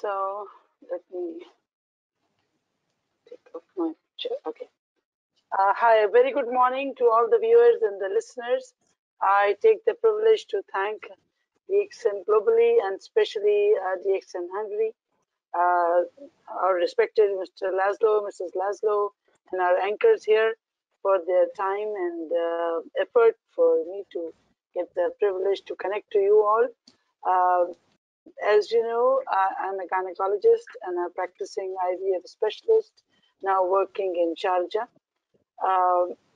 So let me take off my chair. Okay. Hi, a very good morning to all the viewers and the listeners. I take the privilege to thank DXN globally and especially DXN Hungary, our respected Mr. Laszlo, Mrs. Laszlo, and our anchors here for their time and effort for me to get the privilege to connect to you all. As you know, I'm a gynecologist and a practicing IVF specialist, now working in Sharjah.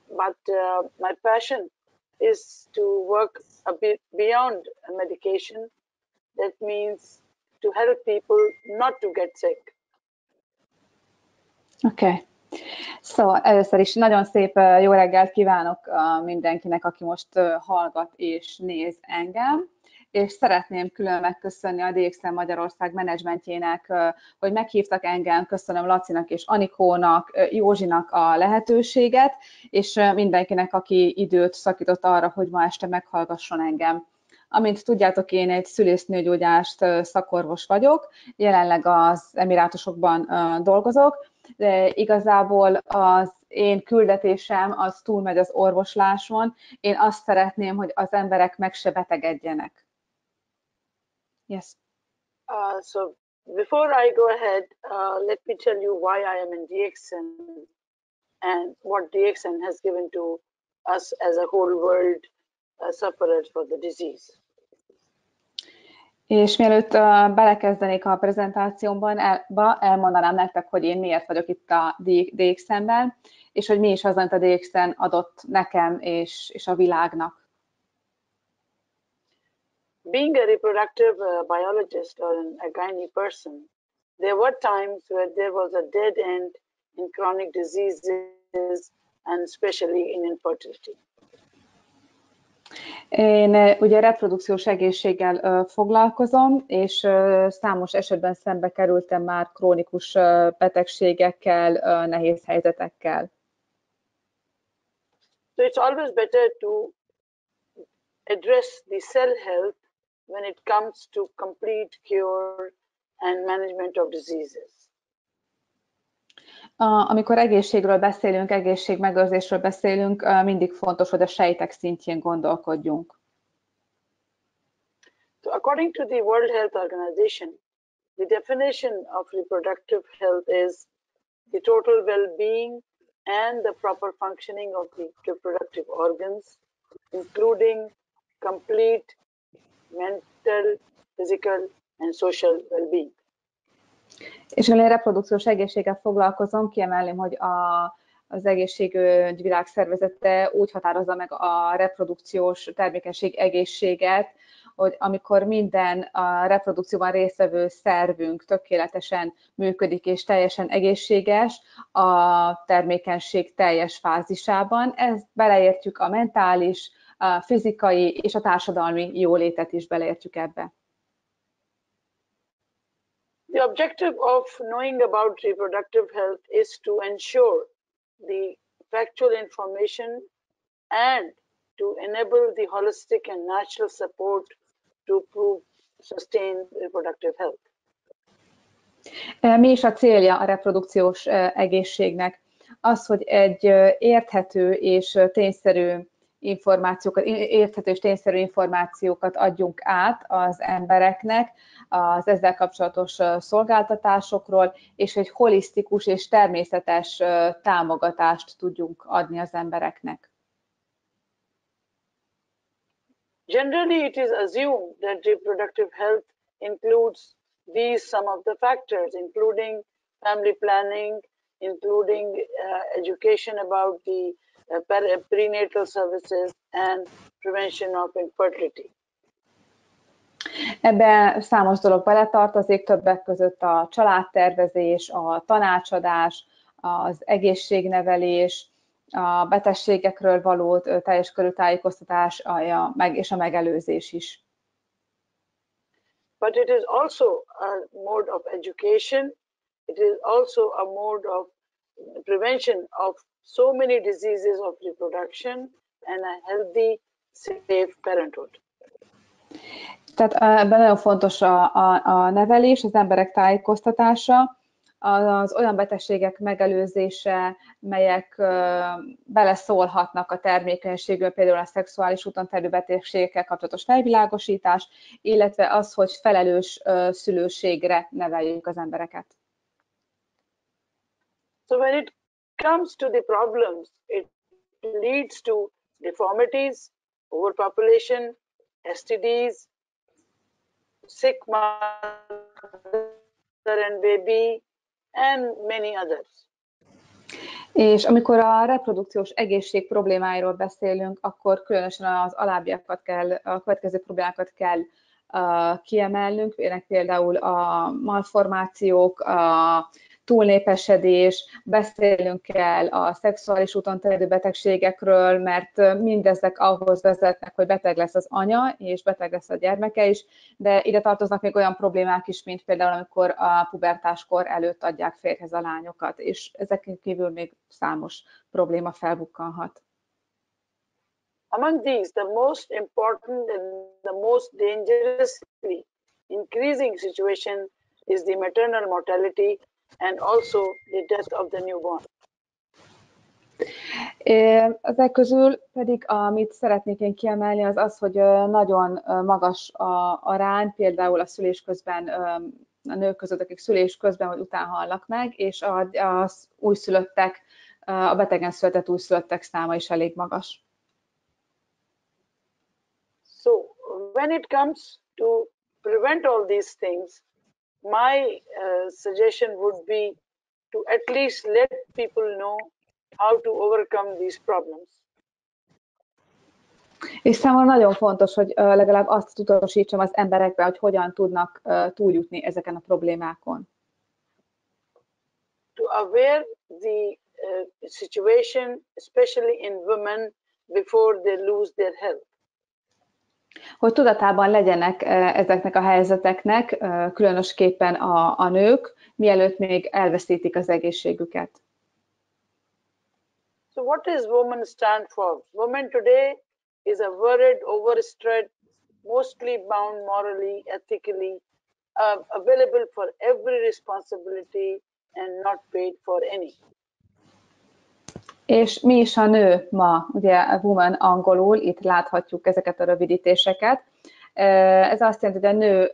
But my passion is to work a bit beyond medication. That means to help people not to get sick. Okay. Szóval először is nagyon szép jó reggelt kívánok mindenkinek, aki most hallgat és néz engem, és szeretném külön megköszönni a DXN Magyarország menedzsmentjének, hogy meghívtak engem, köszönöm Lacinak és Anikónak, Józsinak a lehetőséget, és mindenkinek, aki időt szakított arra, hogy ma este meghallgasson engem. Amint tudjátok, én egy szülésznőgyógyást szakorvos vagyok, jelenleg az Emirátusokban dolgozok, de igazából az én küldetésem az túlmegy az orvosláson. Én azt szeretném, hogy az emberek meg se betegedjenek. Yes. So before I go ahead, let me tell you why I am in DXN and what DXN has given to us as a whole world sufferers for the disease. És mielőtt belekezdenék a prezentációmban, elmondanám nektek, hogy én miért vagyok itt a DXN-ben, és hogy mi is az, amit a DXN adott nekem és a világnak. Being a reproductive biologist or a gynae person, there were times where there was a dead end in chronic diseases and especially in infertility. Én ugye reprodukciós egészséggel foglalkozom, és számos esetben szembe kerültem már krónikus betegségekkel, nehéz helyzetekkel. So it's always better to address the cell health when it comes to complete cure and management of diseases. Amikor egészségről beszélünk, egészségmegőrzésről beszélünk, mindig fontos, hogy a sejtek szintjén gondolkodjunk. So according to the World Health Organization, the definition of reproductive health is the total well-being and the proper functioning of the reproductive organs, including complete mental, physical and social well-being. És én reprodukciós egészséggel foglalkozom, kiemelném, hogy az Egészségügyi Világszervezete úgy határozza meg a reprodukciós termékenység egészséget, hogy amikor minden a reprodukcióban résztvevő szervünk tökéletesen működik és teljesen egészséges a termékenység teljes fázisában, ezt beleértjük a mentális, a fizikai és a társadalmi jólétet is beleértjük ebbe. The objective of knowing about reproductive health is to ensure the factual information and to enable the holistic and natural support to prove sustained reproductive health. Mi is a célja a reprodukciós egészségnek? Az, hogy egy érthető és tényszerű információkat adjunk át az embereknek az ezzel kapcsolatos szolgáltatásokról, és egy holisztikus és természetes támogatást tudjunk adni az embereknek. Generally, it is assumed that reproductive health includes some of the factors, including family planning, including education about the prenatal services and prevention of infertility. Ebben számos dolog beletartozik, többek között a családtervezés, a tanácsadás, az egészségnevelés, a betegségekről való teljes körű tájékoztatás és a megelőzés is. But it is also a mode of education. It is also a mode of prevention of so many diseases of reproduction and a healthy, safe parenthood. Tehát ebben nagyon fontos a nevelés, az emberek tájékoztatása, az olyan betegségek megelőzése, melyek beleszólhatnak a termékenységbe, például a szexuális úton terjedő betegségekkel kapcsolatos felvilágosítás, illetve az, hogy felelős szülőségre neveljük az embereket. So when it comes to the problems, it leads to deformities, overpopulation, STDs, sick mother and baby, and many others. És amikor a reprodukciós egészség problémáiról beszélünk, akkor különösen az alábbiakat kell, a következő problémákat kell kiemelnünk, például a malformációk, a túlnépesedés, beszélünk kell a szexuális úton terjedő betegségekről, mert mindezek ahhoz vezetnek, hogy beteg lesz az anya, és beteg lesz a gyermeke is, de ide tartoznak még olyan problémák is, mint például amikor a pubertáskor előtt adják férjhez a lányokat, és ezeken kívül még számos probléma felbukkanhat. Among these, the most important and the most dangerously increasing situation is the maternal mortality and also the death of the newborn. Ezek közül pedig, amit szeretnék én kiemelni, az az, hogy nagyon magas a arány, például a szülés közben, a nők között, akik szülés közben vagy után halnak meg, és az újszülöttek, a betegen született újszülöttek száma is elég magas. So when it comes to prevent all these things, my suggestion would be to at least let people know how to overcome these problems. És számomra nagyon fontos, hogy legalább azt tudatosítsam az emberekbe, hogy hogyan tudnak túljutni ezeken a problémákon. To aware the situation, especially in women, before they lose their health. Hogy tudatában legyenek ezeknek a helyzeteknek, különösképpen a nők, mielőtt még elveszítik az egészségüket. So what is women stand for? Women today is a worried, overstressed, mostly bound morally, ethically, available for every responsibility and not paid for any. És mi is a nő ma? Ugye a woman angolul, itt láthatjuk ezeket a rövidítéseket. Ez azt jelenti, hogy a nő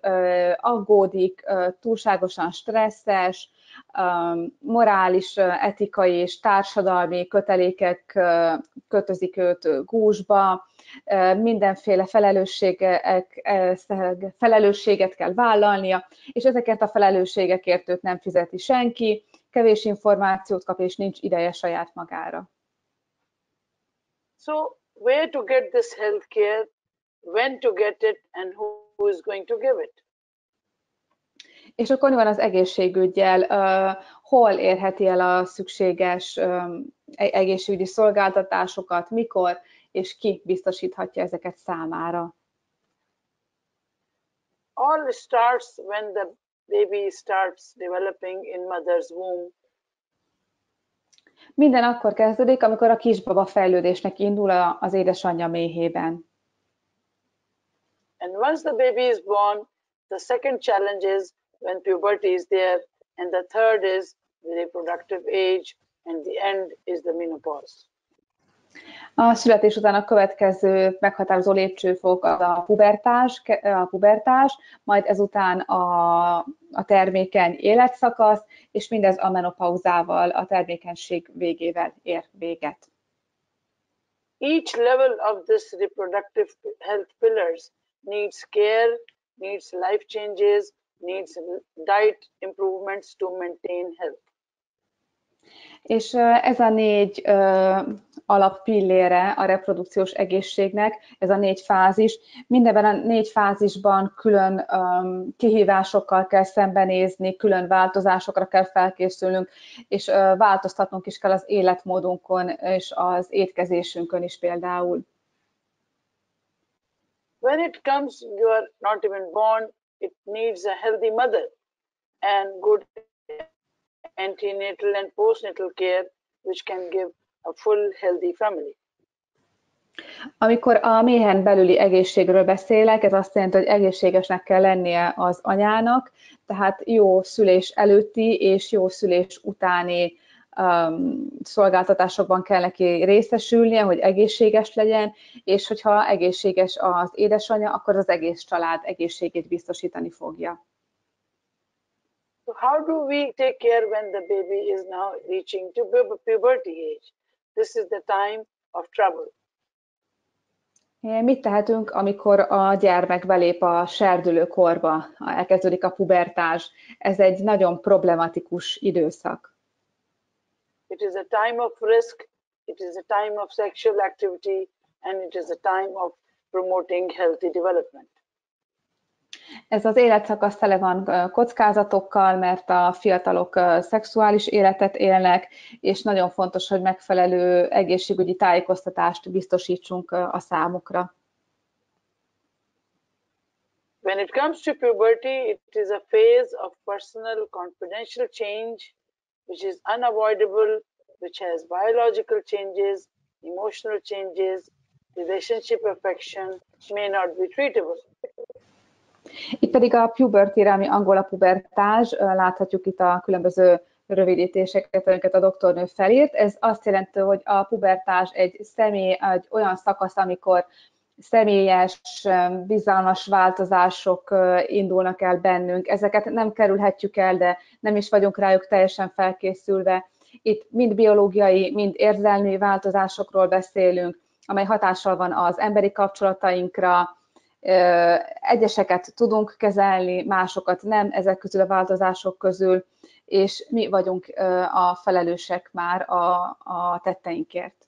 aggódik, túlságosan stresszes, morális, etikai és társadalmi kötelékek kötözik őt gúzsba, mindenféle felelősséget kell vállalnia, és ezeket a felelősségekért őt nem fizeti senki, kevés információt kap, és nincs ideje saját magára. So where to get this health care, when to get it, and who is going to give it? És akkor mi van az egészségüggyel? Hol érheti el a szükséges egészségügyi szolgáltatásokat, mikor, és ki biztosíthatja ezeket számára? All starts when the baby starts developing in mother's womb. Minden akkor kezdődik, amikor a kisbaba fejlődésnek indul az édesanyja méhében. And once the baby is born, the second challenge is when puberty is there, and the third is the reproductive age, and the end is the menopause. A születés után a következő meghatározó lépcsőfok a pubertás, majd ezután a termékeny életszakasz, és mindez a menopauzával, a termékenység végével ér véget. Each level of this reproductive health pillars needs care, needs life changes, needs diet improvements to maintain health. És ez a 4 alappillére a reprodukciós egészségnek, ez a 4 fázis, mindenben a 4 fázisban külön kihívásokkal kell szembenézni, külön változásokra kell felkészülnünk, és változtatnunk is kell az életmódunkon és az étkezésünkön is például. When it comes, you are not even born, it needs a healthy mother and good antenatal and postnatal care, which can give a full healthy family. Amikor a méhen belüli egészségről beszélek, ez azt jelenti, hogy egészségesnek kell lennie az anyának, tehát jó szülés előtti és jó szülés utáni szolgáltatásokban kell neki részesülnie, hogy egészséges legyen, és hogyha egészséges az édesanyja, akkor az egész család egészségét biztosítani fogja. So how do we take care when the baby is now reaching to puberty age? This is the time of trouble. Mit tehetünk, amikor a gyermek belép a serdülő korba, elkezdődik a pubertás? Ez egy nagyon problematikus időszak. It is a time of risk, it is a time of sexual activity, and it is a time of promoting healthy development. Ez az életszakasz tele van kockázatokkal, mert a fiatalok szexuális életet élnek, és nagyon fontos, hogy megfelelő egészségügyi tájékoztatást biztosítsunk a számukra. When it comes to puberty, it is a phase of personal confidential change, which is unavoidable, which has biological changes, emotional changes, relationship affection, may not be treatable. Itt pedig a puberty-re, ami angol a pubertás, láthatjuk itt a különböző rövidítéseket, amiket a doktornő felírt. Ez azt jelenti, hogy a pubertás egy olyan szakasz, amikor személyes, bizalmas változások indulnak el bennünk. Ezeket nem kerülhetjük el, de nem is vagyunk rájuk teljesen felkészülve. Itt mind biológiai, mind érzelmi változásokról beszélünk, amely hatással van az emberi kapcsolatainkra. Egyeseket tudunk kezelni, másokat nem ezek közül a változások közül, és mi vagyunk a felelősek már a tetteinkért.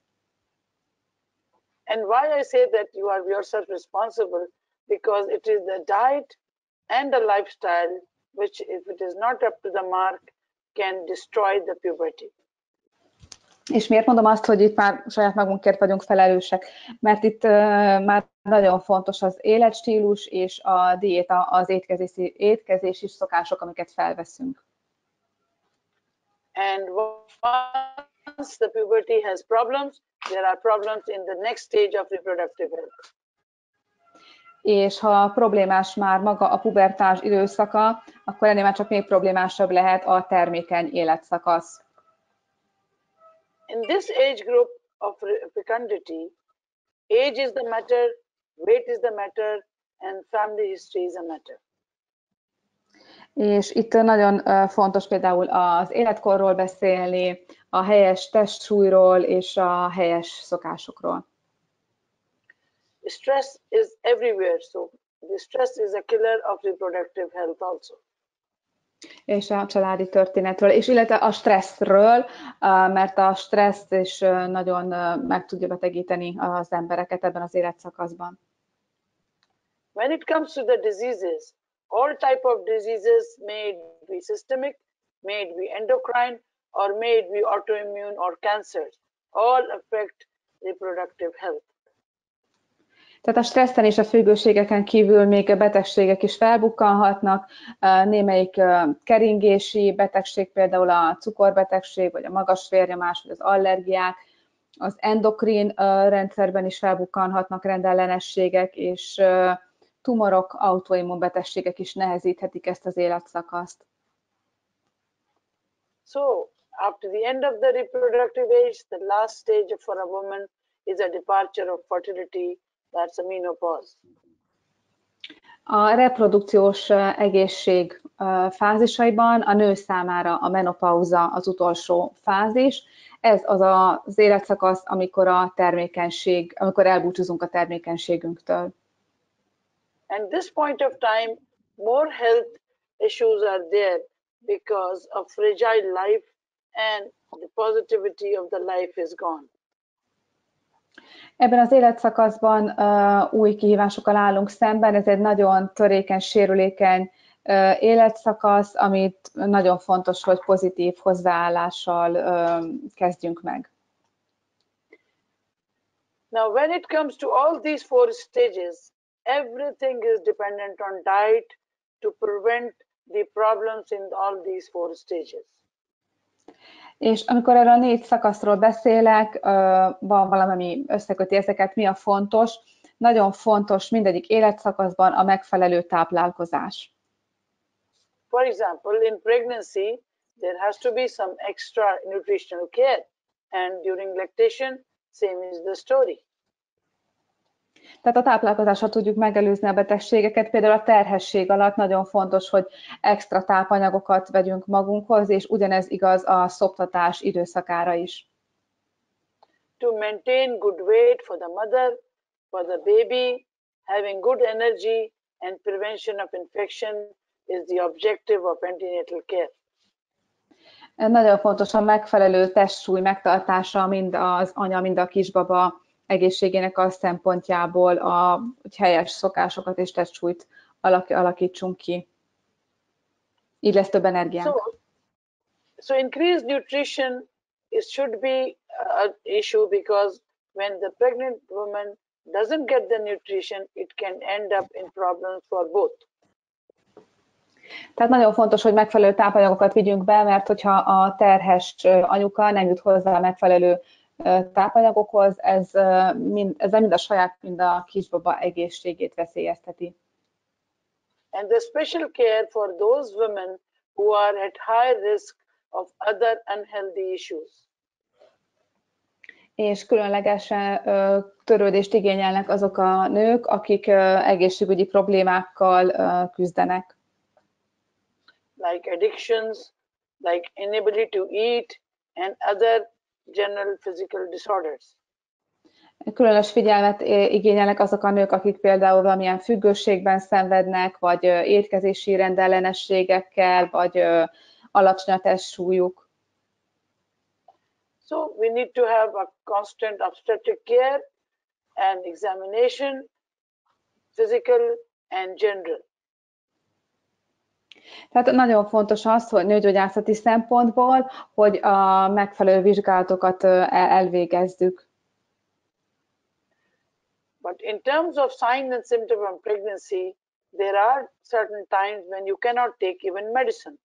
And why I say that you are yourself responsible, because it is the diet and the lifestyle which, if it is not up to the mark, can destroy the puberty. És miért mondom azt, hogy itt már saját magunkért vagyunk felelősek? Mert itt már nagyon fontos az életstílus és a diéta, az étkezési szokások, amiket felveszünk. And once the puberty has problems, there are problems in the next stage of reproductive health. És ha problémás már maga a pubertás időszaka, akkor ennél már csak még problémásabb lehet a termékeny életszakasz. In this age group of fecundity, age is the matter, weight is the matter, and family history is a matter. És itt nagyon fontos például az életkorról beszélni, a helyes testsúlyról és a helyes szokásokról. Stress is everywhere, so the stress is a killer of reproductive health also. És a családi történetről, és illetve a stresszről, mert a stressz is nagyon meg tudja betegíteni az embereket ebben az életszakaszban. When it comes to the diseases, all type of diseases, may it be systemic, may it be endocrine, or may it be autoimmune or cancers, all affect reproductive health. Tehát a stresszen és a függőségeken kívül még a betegségek is felbukkanhatnak, némelyik keringési betegség, például a cukorbetegség, vagy a magas vérnyomás, vagy az allergiák, az endokrin rendszerben is felbukkanhatnak rendellenességek, és tumorok, autoimmun betegségek is nehezíthetik ezt az életszakaszt. So, after the end of the reproductive age, the last stage for a woman is a departure of fertility, that's a menopause. A reprodukciós egészség fázisaiban a nő számára a menopauza az utolsó fázis. Ez az az életszakasz, amikor amikor elbúcsúzunk a termékenységünktől. And this point of time, more health issues are there because of fragile life and the positivity of the life is gone. Ebben az életszakaszban új kihívásokkal állunk szemben, ez egy nagyon törékeny, sérülékeny életszakasz, amit nagyon fontos, hogy pozitív hozzáállással kezdjünk meg. Now, when it comes to all these four stages, everything is dependent on diet to prevent the problems in all these four stages. És amikor erről a 4 szakaszról beszélek, van valami összeköti ezeket, mi a fontos? Nagyon fontos mindegyik életszakaszban a megfelelő táplálkozás. For example, in pregnancy, there has to be some extra nutritional care, and during lactation, same is the story. Tehát a táplálkozással tudjuk megelőzni a betegségeket, például a terhesség alatt nagyon fontos, hogy extra tápanyagokat vegyünk magunkhoz, és ugyanez igaz a szoptatás időszakára is. To maintain good weight for the mother, for the baby, having good energy and prevention of infection is the objective of antenatal care. Nagyon fontos a megfelelő testsúly megtartása mind az anya, mind a kisbaba egészségének a szempontjából, hogy helyes szokásokat és testsúlyt alakítsunk ki. Így lesz több energiánk. So increased nutrition should be an issue, because when the pregnant woman doesn't get the nutrition, it can end up in problems for both. Tehát nagyon fontos, hogy megfelelő tápanyagokat vigyünk be, mert hogyha a terhes anyuka nem jut hozzá a megfelelő tápanyagokhoz, ezzel mind a saját, mind a kisbaba egészségét veszélyezteti. And the special care for those women who are at high risk of other unhealthy issues. És különlegesen törődést igényelnek azok a nők, akik egészségügyi problémákkal küzdenek. Like addictions, like inability to eat, and other general physical disorders. Különös figyelmet igényelnek azok a nők, akik például valamilyen függőségben szenvednek, vagy étkezési rendellenességekkel, vagy alacsony a testsúlyuk. So we need to have a constant obstetric care and examination, physical and general. Tehát nagyon fontos az, hogy nőgyógyászati szempontból, hogy a megfelelő vizsgálatokat elvégezzük. But in terms of signs and symptoms of pregnancy, there are certain times when you cannot take even medicine.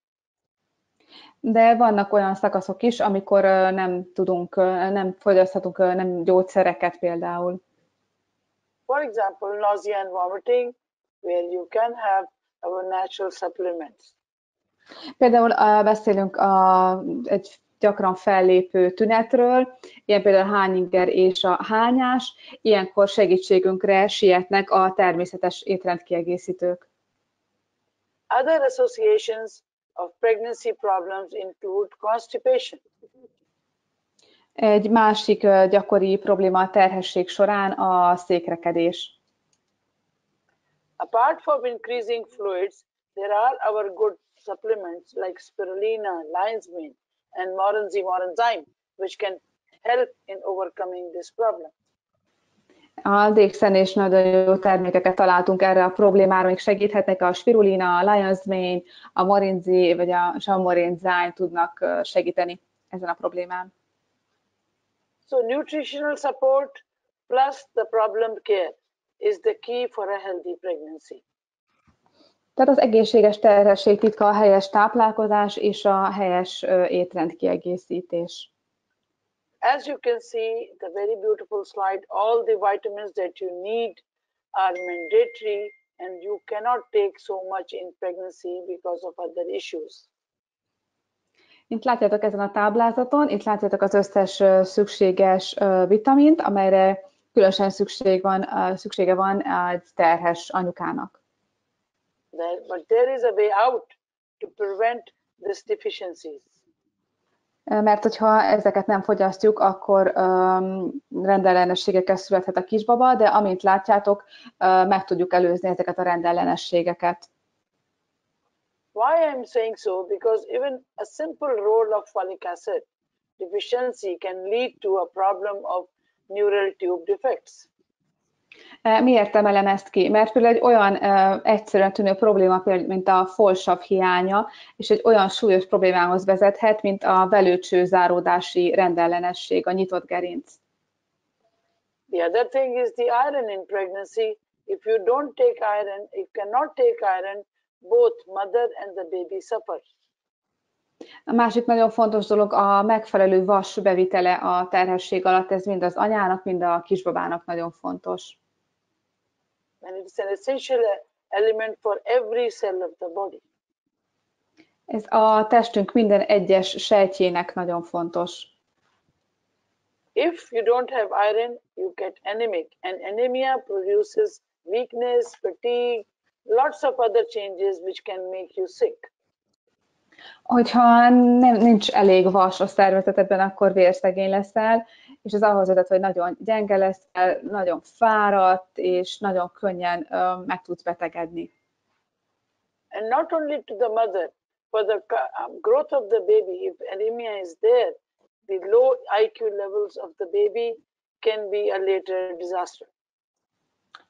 De vannak olyan szakaszok is, amikor nem fogyaszthatunk nem gyógyszereket például. For example, nausea and vomiting, where you can have our natural supplements. Például beszélünk egy gyakran fellépő tünetről, ilyen például a hányinger és a hányás, ilyenkor segítségünkre sietnek a természetes étrendkiegészítők. Other associations of pregnancy problems include constipation. Egy másik gyakori probléma a terhesség során a székrekedés. Apart from increasing fluids, there are our good supplements like spirulina, lion's mane, and morenzyme, which can help in overcoming this problem. A dékszenés nagyon jó termékeket találtunk erre a problémára, még segíthetnek a spirulina, a lion's mane, a morinzi vagy a morenzyme tudnak segíteni ezen a problémán. So nutritional support plus the problem care is the key for a healthy pregnancy. Tehát az egészséges terhesség titka a helyes táplálkozás és a helyes étrendkiegészítés. As you can see, the very beautiful slide, all the vitamins that you need are mandatory, and you cannot take so much in pregnancy because of other issues. Itt látjátok ezen a táblázaton, itt látjátok az összes szükséges vitamint, amelyre különösen szüksége van egy terhes anyukának. But there is a way out to prevent these deficiencies. Mert hogyha ezeket nem fogyasztjuk, akkor rendellenességekkel születhet a kisbaba, de amint látjátok, meg tudjuk előzni ezeket a rendellenességeket. Why I'm saying so? Because even a simple role of folic acid deficiency can lead to a problem of neural tube defects. Miért emelem ezt ki? Mert például egy olyan egyszerűen tűnő probléma, mint a folsav hiánya, és egy olyan súlyos problémához vezethet, mint a velőcső záródási rendellenesség, a nyitott gerinc. The other thing is the iron in pregnancy. If you don't take iron, you cannot take iron, both mother and the baby suffer. A másik nagyon fontos dolog a megfelelő vas bevitele a terhesség alatt, ez mind az anyának, mind a kisbabának nagyon fontos. And it's an essential element for every cell of the body. Ez a testünk minden egyes sejtjének nagyon fontos. If you don't have iron, you get anemic, and anemia produces weakness, fatigue, lots of other changes which can make you sick. Hogyha nincs elég vas a szervezetedben, akkor vérszegény leszel, és ez ahhoz vezet, hogy nagyon gyenge leszel, nagyon fáradt, és nagyon könnyen meg tudsz betegedni. And not only to the mother, for the growth of the baby, if anemia is there, the low IQ levels of the baby can be a later disaster.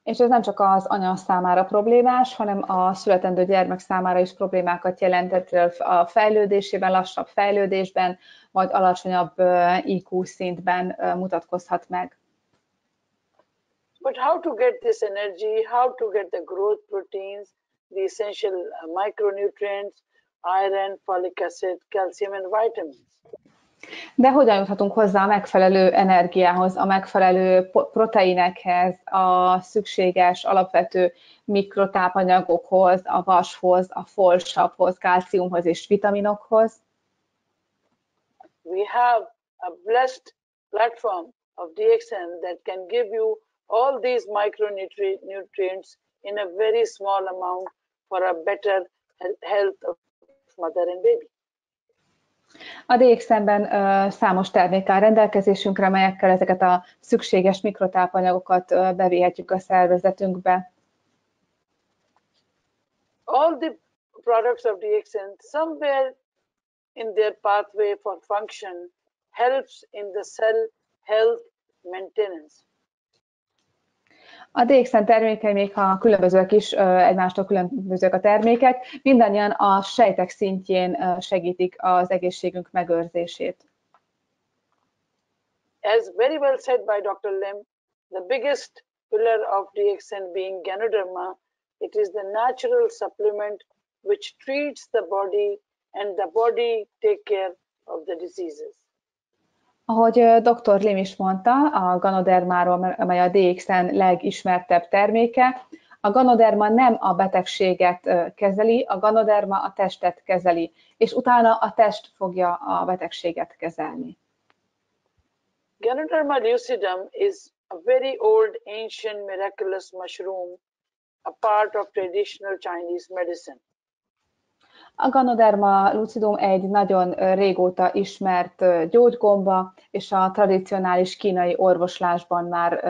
És ez nem csak az anya számára problémás, hanem a születendő gyermek számára is problémákat jelentett a fejlődésében, lassabb fejlődésben, vagy alacsonyabb IQ szintben mutatkozhat meg. But how to get this energy, how to get the growth proteins, the essential micronutrients, iron, folic acid, calcium and vitamins? De hogyan juthatunk hozzá a megfelelő energiához, a megfelelő proteinekhez, a szükséges alapvető mikrotápanyagokhoz, a vashoz, a folsaphoz, kálciumhoz és vitaminokhoz? We have a blessed platform of DXN that can give you all these micronutrients in a very small amount for a better health of mother and baby. A DXN-ben számos termék áll rendelkezésünkre, melyekkel ezeket a szükséges mikrotápanyagokat bevihetjük a szervezetünkbe. All the products of DXN, somewhere in their pathway for function, helps in the cell health maintenance. A DXN termékei, még ha különbözőek is, egymástól különbözőek a termékek, mindannyian a sejtek szintjén segítik az egészségünk megőrzését. As very well said by Dr. Lim, the biggest pillar of DXN being Ganoderma, it is the natural supplement which treats the body and the body take care of the diseases. Ahogy dr. Lim is mondta, a Ganodermáról, amely a DXN legismertebb terméke, a Ganoderma nem a betegséget kezeli, a Ganoderma a testet kezeli, és utána a test fogja a betegséget kezelni. Ganoderma lucidum is a very old, ancient, miraculous mushroom, a part of traditional Chinese medicine. A Ganoderma lucidum egy nagyon régóta ismert gyógygomba, és a tradicionális kínai orvoslásban már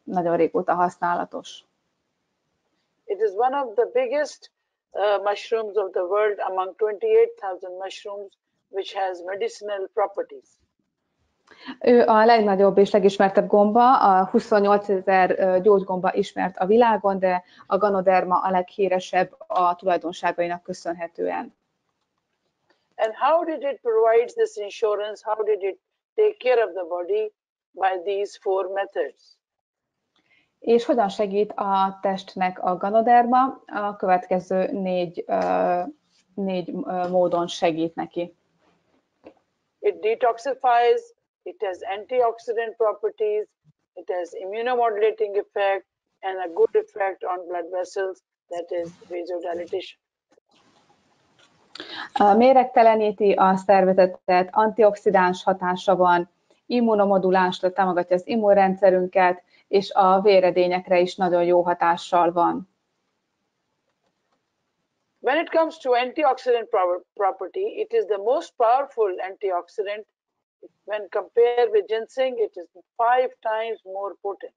nagyon régóta használatos. It is one of the biggest mushrooms of the world among 28,000 mushrooms, which has medicinal properties. Ő a legnagyobb és legismertebb gomba, a 28 000 gyógygomba ismert a világon, de a Ganoderma a leghíresebb a tulajdonságainak köszönhetően. And how did it provide this insurance? How did it take care of the body? By these four methods. És hogyan segít a testnek a Ganoderma? A következő négy módon segít neki. It detoxifies, it has antioxidant properties, it has immunomodulating effect, and a good effect on blood vessels, that is vasodilation. Méregteleníti a szervezetet, antioxidáns hatása van, immunomoduláns, támogatja az immunrendszerünket, és a véredényekre is nagyon jó hatással van. When it comes to antioxidant property, it is the most powerful antioxidant. When compared with ginseng, it is 5 times more potent.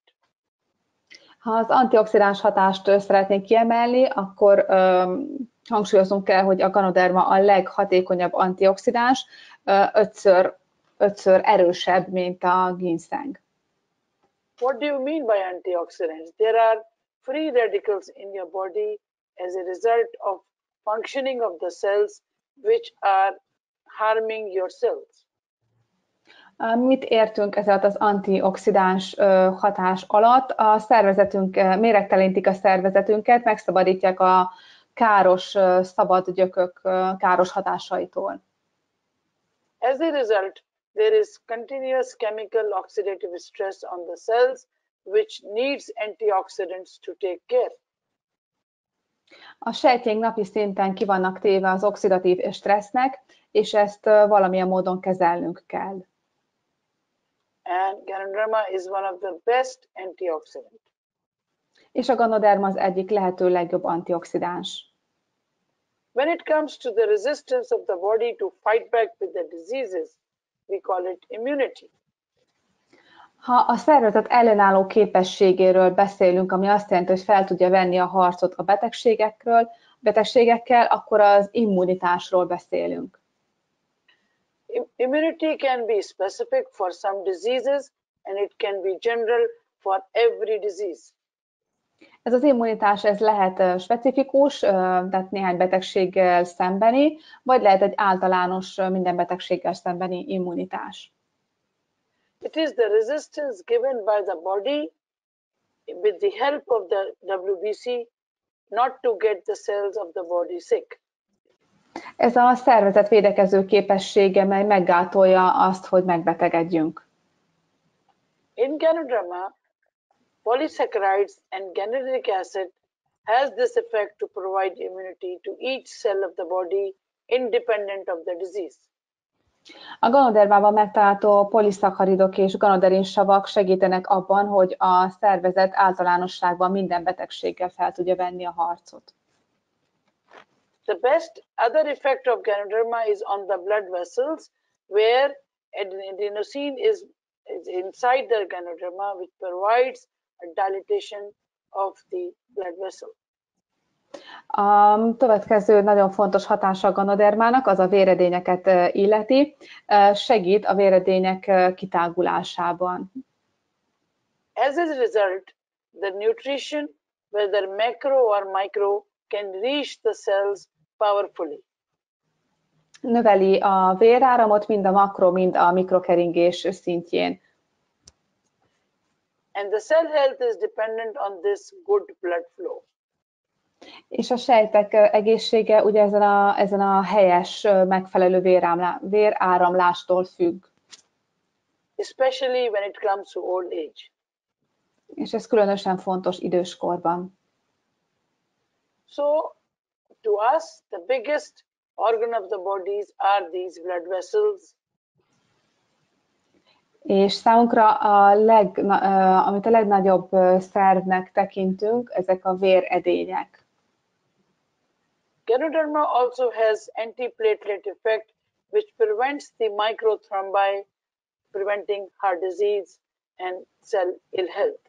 Ha az antioxidáns hatást szeretnénk kiemelni, akkor hangsúlyoznunk kell, hogy a Ganoderma a leghatékonyabb antioxidáns, 5-ször erősebb, mint a ginseng. What do you mean by antioxidants? There are free radicals in your body as a result of functioning of the cells which are harming your cells. Mit értünk ez alatt az antioxidáns hatás alatt? A szervezetünk, méregtelenítik a szervezetünket, megszabadítják a káros szabad gyökök káros hatásaitól. As a result, there is continuous chemical oxidative stress on the cells, which needs antioxidants to take care. A sejtjeink napi szinten ki vannak téve az oxidatív stressznek, és ezt valamilyen módon kezelnünk kell. And Ganoderma is one of the best antioxidant. És a Ganoderma az egyik lehető legjobb antioxidáns. When it comes to the resistance of the body to fight back with the diseases, we call it immunity. Ha a szervezet ellenálló képességéről beszélünk, ami azt jelenti, hogy fel tudja venni a harcot a betegségekkel, akkor az immunitásról beszélünk. Immunity can be specific for some diseases, and it can be general for every disease. Ez az immunitás, ez lehet specifikus, tehát néhány betegséggel szembeni, vagy lehet egy általános minden betegséggel szembeni immunitás. It is the resistance given by the body with the help of the WBC not to get the cells of the body sick. Ez a szervezet védekező képessége, mely meggátolja azt, hogy megbetegedjünk. In Ganoderma, polysaccharides and ganidinic acid has this effect to provide immunity to each cell of the body independent of the disease. A Ganodermában megtalálható poliszakharidok és ganoderinsavak segítenek abban, hogy a szervezet általánosságban minden betegséggel fel tudja venni a harcot. The best other effect of Ganoderma is on the blood vessels, where adenosine is inside the Ganoderma, which provides a dilatation of the blood vessel. A következő nagyon fontos hatása a Ganodermának az a véredényeket illeti, segít a véredények kitágulásában. As a result, the nutrition, whether macro or micro, can reach the cells powerfully. Növeli a véráramot mind a makro, mind a mikrokeringés szintjén. And the cell health is dependent on this good blood flow. És a sejtek egészsége ugye ezen a helyes, megfelelő véráramlástól függ. Especially when it comes to old age. És ez különösen fontos időskorban. So, to us, the biggest organ of the bodies are these blood vessels. És számunkra amit a legnagyobb szervnek tekintünk, ezek a véredények. Ganoderma also has antiplatelet effect, which prevents the microthrombi, preventing heart disease and cell ill health.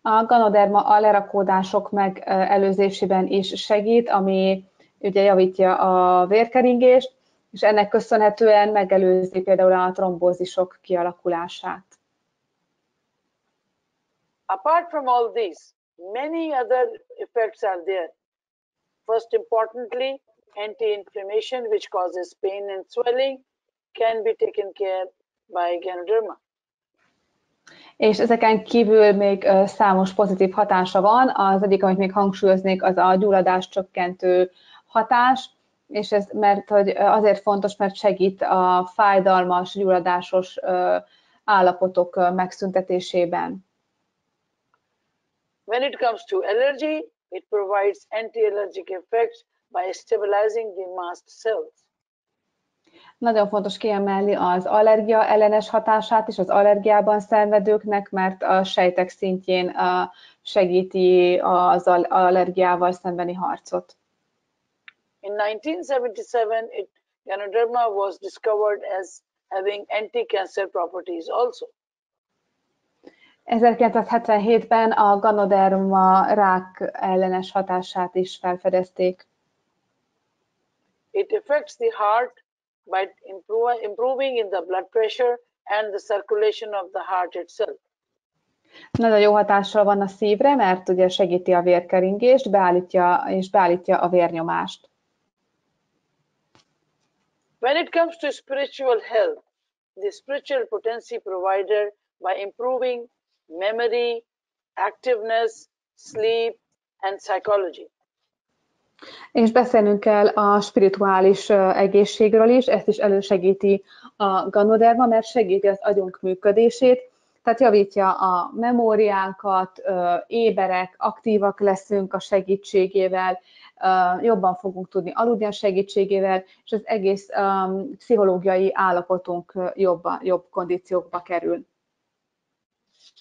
A Ganoderma a lerakódások megelőzésében is segít, ami ugye javítja a vérkeringést, és ennek köszönhetően megelőzi például a trombózisok kialakulását. Apart from all these, many other effects are there. First, importantly, anti-inflammation, which causes pain and swelling, can be taken care by Ganoderma. És ezeken kívül még számos pozitív hatása van. Az egyik, amit még hangsúlyoznék, az a gyulladás csökkentő hatás, és ez azért fontos, mert segít a fájdalmas, gyulladásos állapotok megszüntetésében. When it comes to allergy, it provides anti-allergic effects by stabilizing the mast cells. Nagyon fontos kiemelni az allergia ellenes hatását is az allergiában szenvedőknek, mert a sejtek szintjén segíti az allergiával szembeni harcot. In 1977, Ganoderma was discovered as having anti-cancer properties also. 1977-ben a Ganoderma rák ellenes hatását is felfedezték. It affects the heart by improving in the blood pressure and the circulation of the heart itself. Nagyon jó hatással van a szívre, mert ugye segíti a vérkeringést, beállítja a vérnyomást. When it comes to spiritual health, the spiritual potency provider by improving memory, activeness, sleep, and psychology. És beszélnünk kell a spirituális egészségről is, ezt is elősegíti a Ganoderma, mert segíti az agyunk működését, tehát javítja a memóriánkat, éberek, aktívak leszünk a segítségével, jobban fogunk tudni aludni a segítségével, és az egész pszichológiai állapotunk jobb kondíciókba kerül.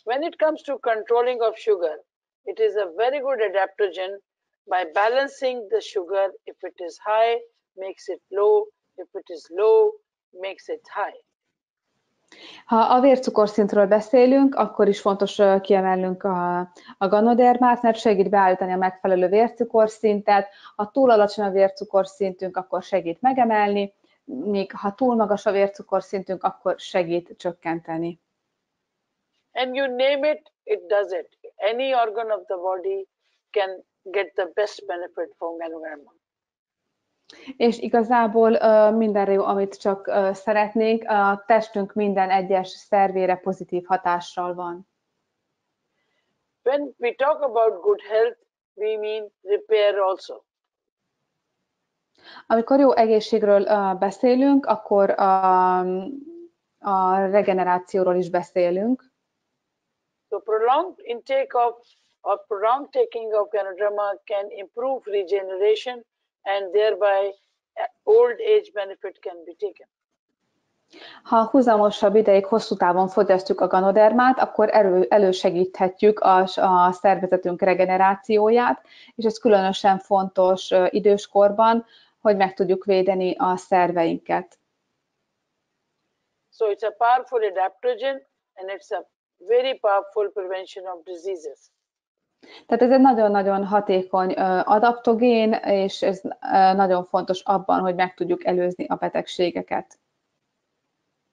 When it comes to controlling of sugar, it is a very good adaptogen by balancing the sugar. If it is high, makes it low. If it is low, makes it high. Ha a vércukorszintről beszélünk, akkor is fontos kiemelnünk a Ganodermát, mert segít beállítani a megfelelő vércukorszintet. Ha túl alacsony a vércukorszintünk, akkor segít megemelni, míg ha túl magas a vércukorszintünk, akkor segít csökkenteni. And you name it, it does it. Any organ of the body can get the best benefit from Ganoderma. És igazából mindenre jó, amit csak szeretnénk, a testünk minden egyes szervére pozitív hatással van. When we talk about good health, we mean repair also. Amikor jó egészségről beszélünk, akkor a regenerációról is beszélünk. So prolonged intake or prolonged taking of Ganoderma can improve regeneration, and thereby old age benefit can be taken. Ha huzamosabb ideig, hosszú távon fogyasztjuk a Ganodermát, akkor elősegíthetjük a szervezetünk regenerációját, és ez különösen fontos időskorban, hogy meg tudjuk védeni a szerveinket. So it's a powerful adaptogen, and it's a very powerful prevention of diseases. Tehát ez egy nagyon-nagyon hatékony adaptogén, és ez nagyon fontos abban, hogy meg tudjuk előzni a betegségeket.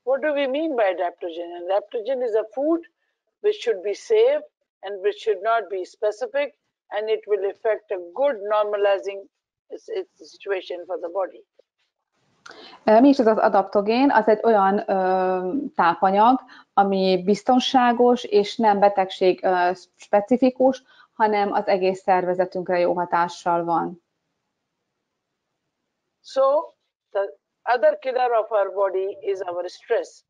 What do we mean by adaptogen? Adaptogen is a food which should be safe and which should not be specific, and it will affect a good normalizing situation for the body. Mi is ez az adaptogén? Az egy olyan tápanyag, ami biztonságos és nem betegség specifikus, hanem az egész szervezetünkre jó hatással van. So the other killer of our body is our stress,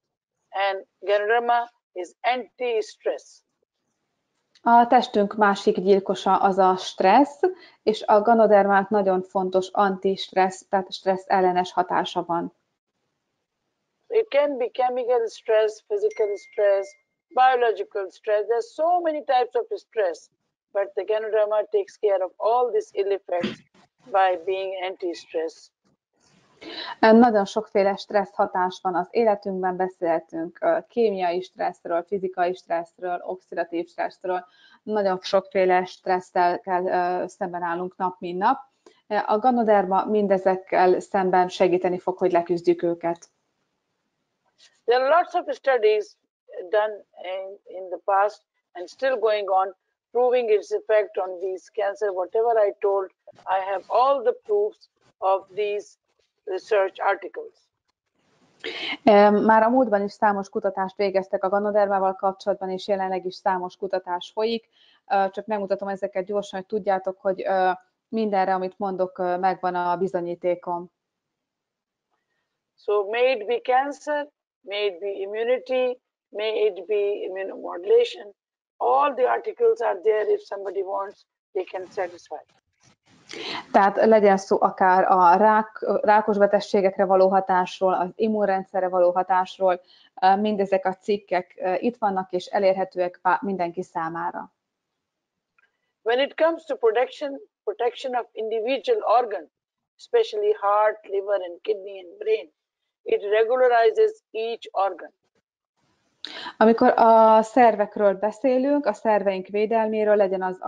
and Ganoderma is anti-stress. A testünk másik gyilkosa az a stressz, és a Ganodermát nagyon fontos anti-stressz, tehát stressz ellenes hatása van. It can be chemical stress, physical stress, biological stress. There's so many types of stress, but the Ganoderma takes care of all these ill effects by being anti-stress. Nagyon sokféle stressz hatás van az életünkben, beszélhetünk kémiai stresszről, fizikai stresszről, oxidatív stresszről, nagyon sokféle stresszel kell szemben állnunk nap, mint nap. A Ganoderma mindezekkel szemben segíteni fog, hogy leküzdjük őket. There are lots of studies done in the past and still going on, proving its effect on these cancer. Whatever I told, I have all the proofs of these research articles. Már a múltban is számos kutatást végeztek a Ganodermával kapcsolatban, és jelenleg is számos kutatás folyik. Csak megmutatom ezeket gyorsan, hogy tudjátok, hogy mindenre, amit mondok, megvan a bizonyítékom. So may it be cancer, may it be immunity, may it be immunomodulation. All the articles are there. If somebody wants, they can satisfy. Tehát legyen szó akár a rákos betegségekre való hatásról, az immunrendszerre való hatásról, mindezek a cikkek itt vannak és elérhetőek mindenki számára. When it comes to protection of individual organs, especially heart, liver, and kidney and brain, it regularizes each organ. Amikor a szervekről beszélünk, a szerveink védelméről, legyen az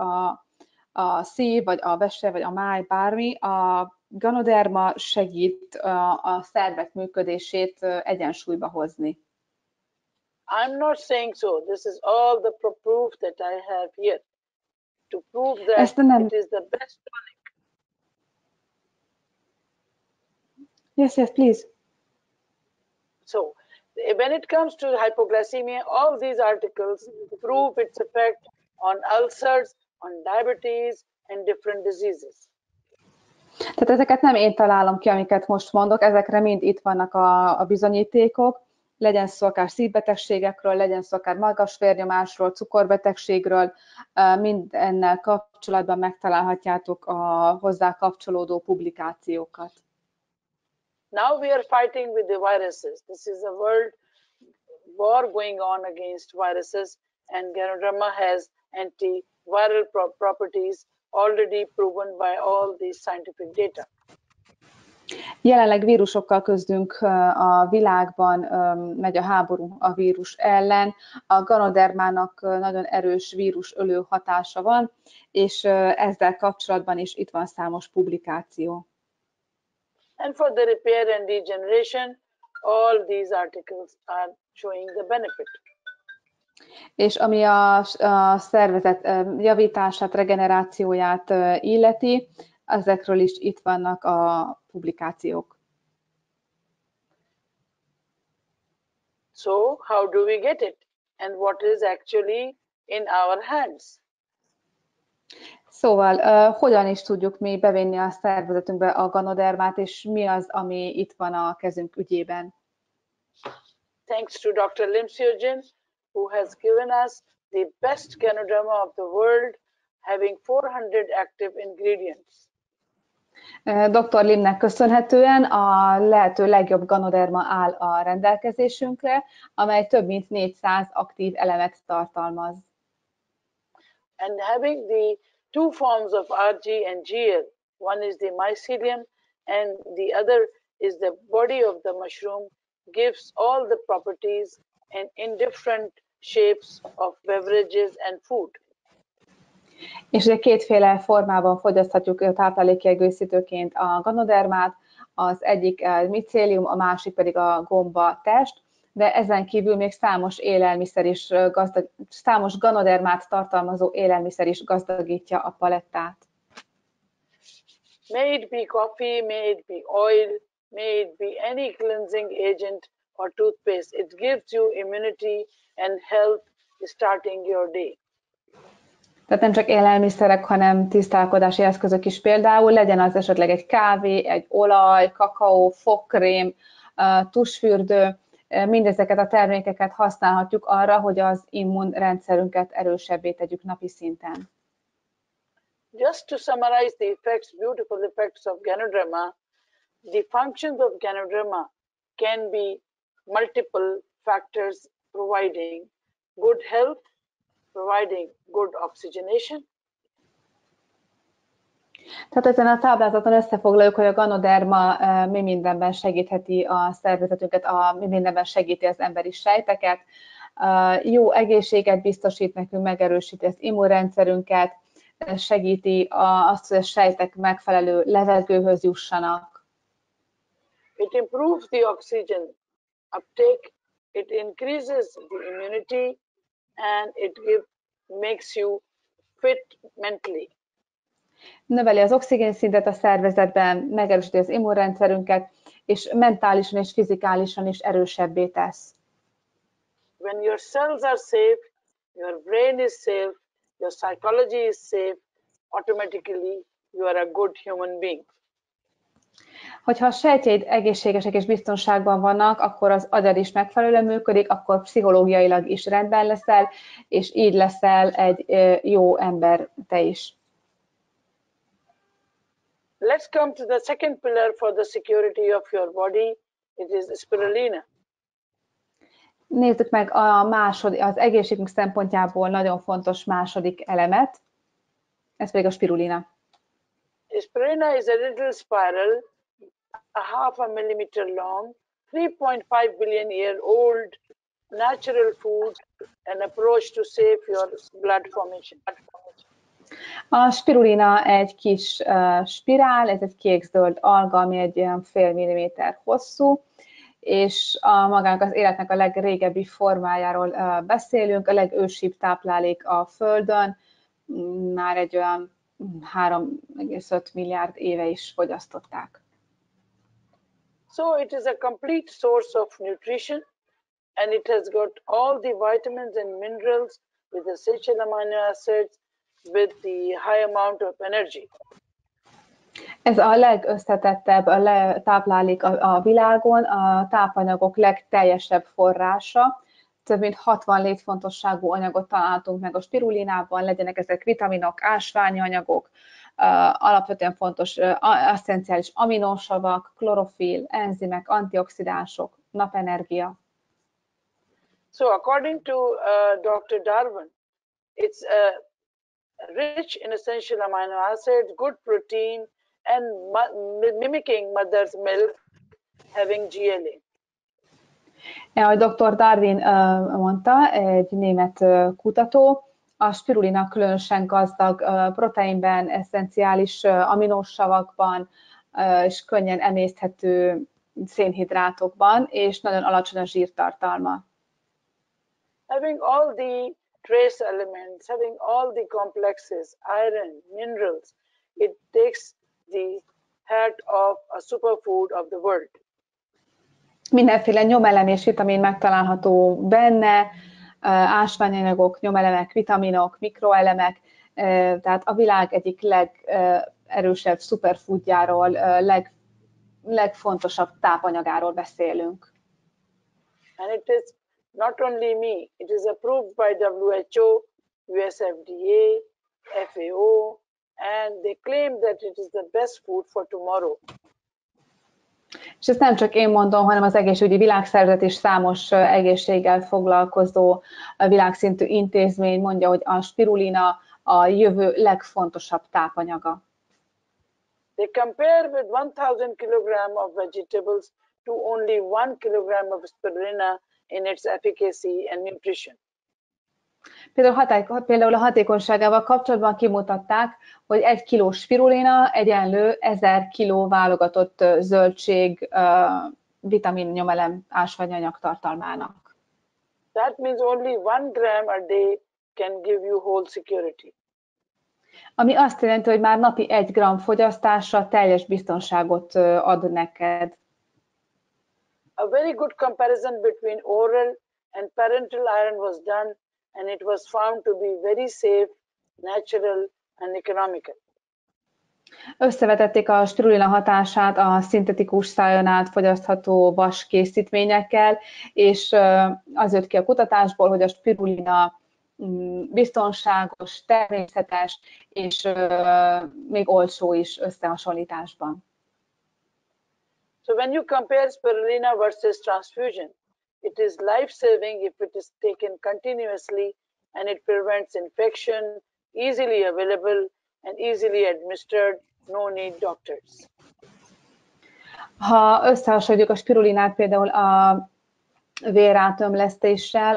a szív, vagy a vese, vagy a máj, bármi, a Ganoderma segít a szervek működését egyensúlyba hozni. I'm not saying so. This is all the proof that I have here to prove that it is the best tonic. Yes, please. So, when it comes to hypoglycemia, all these articles prove its effect on ulcers, on diabetes, and different diseases. Tehát ezeket nem én találom ki, amiket most mondok, ezekre mind itt vannak a bizonyítékok, legyen szó akár szívbetegségekről, legyen szó akár magas vérnyomásról, cukorbetegségről, mindennel kapcsolatban megtalálhatjátok a hozzá kapcsolódó publikációkat. Now we are fighting with the viruses. This is a world war going on against viruses, and Ganoderma has antiviral properties already proven by all the scientific data. Jelenleg vírusokkal küzdünk a világban, megy a háború a vírus ellen. A Ganodermának nagyon erős vírusölő hatása van, és ezzel kapcsolatban is itt van számos publikáció. And for the repair and regeneration, all these articles are showing the benefit. És ami a szervezet javítását, regenerációját illeti, ezekről is itt vannak a publikációk. So how do we get it? And what is actually in our hands? Szóval hogyan is tudjuk mi bevinni a szervezetünkbe a Ganodermát, és mi az, ami itt van a kezünk ügyében? Thanks to Dr. Lim Seo-jin, who has given us the best Ganoderma of the world, having 400 active ingredients. Dr. Limnek köszönhetően a lehető legjobb Ganoderma áll a rendelkezésünkre, amely több mint 400 aktív elemet tartalmaz. And having the two forms of RG and GL, one is the mycelium and the other is the body of the mushroom, gives all the properties and in different shapes of beverages and food. És ugye kétféle formában fogyaszthatjuk táplálékkiegészítőként a Ganodermát, az egyik micélium, a másik pedig a gomba test, de ezen kívül még számos élelmiszer is számos Ganodermát tartalmazó élelmiszer is gazdagítja a palettát. May it be coffee, may it be oil, may it be any cleansing agent or toothpaste, it gives you immunity and health starting your day. Tehát nem csak élelmiszerek, hanem tisztálkodási eszközök is például, legyen az esetleg egy kávé, egy olaj, kakaó, fogkrém, tusfürdő, mindezeket a termékeket használhatjuk arra, hogy az immunrendszerünket erősebbé tegyük napi szinten. Just to summarize the effects, beautiful effects of Ganoderma, the functions of Ganoderma can be multiple factors providing good health, providing good oxygenation. Tehát ezen a táblázaton összefoglaljuk, hogy a Ganoderma mi mindenben segítheti a szervezetünket, mi mindenben segíti az emberi sejteket, jó egészséget biztosít nekünk, megerősíti az immunrendszerünket, segíti azt, hogy a sejtek megfelelő levegőhöz jussanak. It improves the oxygen uptake, it increases the immunity, and it makes you fit mentally. Növeli az oxigénszintet a szervezetben, megerősíti az immunrendszerünket, és mentálisan és fizikálisan is erősebbé tesz. When your cells are safe, your brain is safe, your psychology is safe, automatically you are a good human being. Hogyha a sejtjeid egészségesek és biztonságban vannak, akkor az agyad is megfelelően működik, akkor pszichológiailag is rendben leszel, és így leszel egy jó ember te is. Let's come to the second pillar for the security of your body. It is spirulina. Nézzük meg az egészségünk szempontjából nagyon fontos második elemet, ez pedig a spirulina. Spirulina is a little spiral, a half a millimeter long, 3.5 billion year old natural food, an approach to save your blood formation. A spirulina egy kis spirál, ez egy kék-zöld alga, ami egy olyan fél milliméter hosszú, és magának az életnek a legrégebbi formájáról beszélünk, a legősibb táplálék a Földön, már egy olyan 3,5 milliárd éve is fogyasztották. So it is a complete source of nutrition, and it has got all the vitamins and minerals with essential amino acids with the high amount of energy. Ez a legösszetettebb táplálék a világon, a tápanyagok legteljesebb forrása. Több mint 60 létfontosságú anyagot találtunk meg a spirulinában, legyenek ezek vitaminok, ásványi anyagok, alapvetően fontos esszenciális aminosavak, klorofil, enzimek, antioxidánsok, napenergia. So according to Dr. Darwin, it's rich in essential amino acids, good protein, and mimicking mother's milk, having GLA. A dr. Darwin mondta, egy német kutató, a spirulina különösen gazdag proteinben, esszenciális aminosavakban, és könnyen emészthető szénhidrátokban, és nagyon alacsony a zsírtartalma. Having all the trace elements, having all the complexes, iron, minerals, it takes the heart of a superfood of the world. Mindenféle nyomelem és vitamin megtalálható benne, ásványanyagok, nyomelemek, vitaminok, mikroelemek, tehát a világ egyik legerősebb superfoodjáról, legfontosabb tápanyagáról beszélünk. And it is not only me, it is approved by WHO, US FDA, FAO, and they claim that it is the best food for tomorrow. És ezt nem csak én mondom, hanem az egészségügyi világszervezet és számos egészséggel foglalkozó világszintű intézmény mondja, hogy a spirulina a jövő legfontosabb tápanyaga. They compare with 1000 kg of vegetables to only 1 kg of spirulina in its efficacy and nutrition. Például a hatékonyságával kapcsolatban kimutatták, hogy 1 kiló spirulina egyenlő 1000 kiló válogatott zöldség vitamin nyomelem ásványanyag tartalmának. That means only 1 gram a day can give you whole security. Ami azt jelenti, hogy már napi 1 gram fogyasztása teljes biztonságot ad neked. A very good comparison between oral and parental iron was done, and it was found to be very safe, natural and economical. Összevetették a spirulina hatását a szintetikus szájon át fogyasztható vaskészítményekkel, és az jött ki a kutatásból, hogy a spirulina biztonságos, természetes és még olcsó is összehasonlításban. So when you compare spirulina versus transfusion, it is life-saving if it is taken continuously, and it prevents infection, easily available and easily administered, no need doctors. Ha összehasonlítjuk a spirulinát például a vérátömlesztéssel,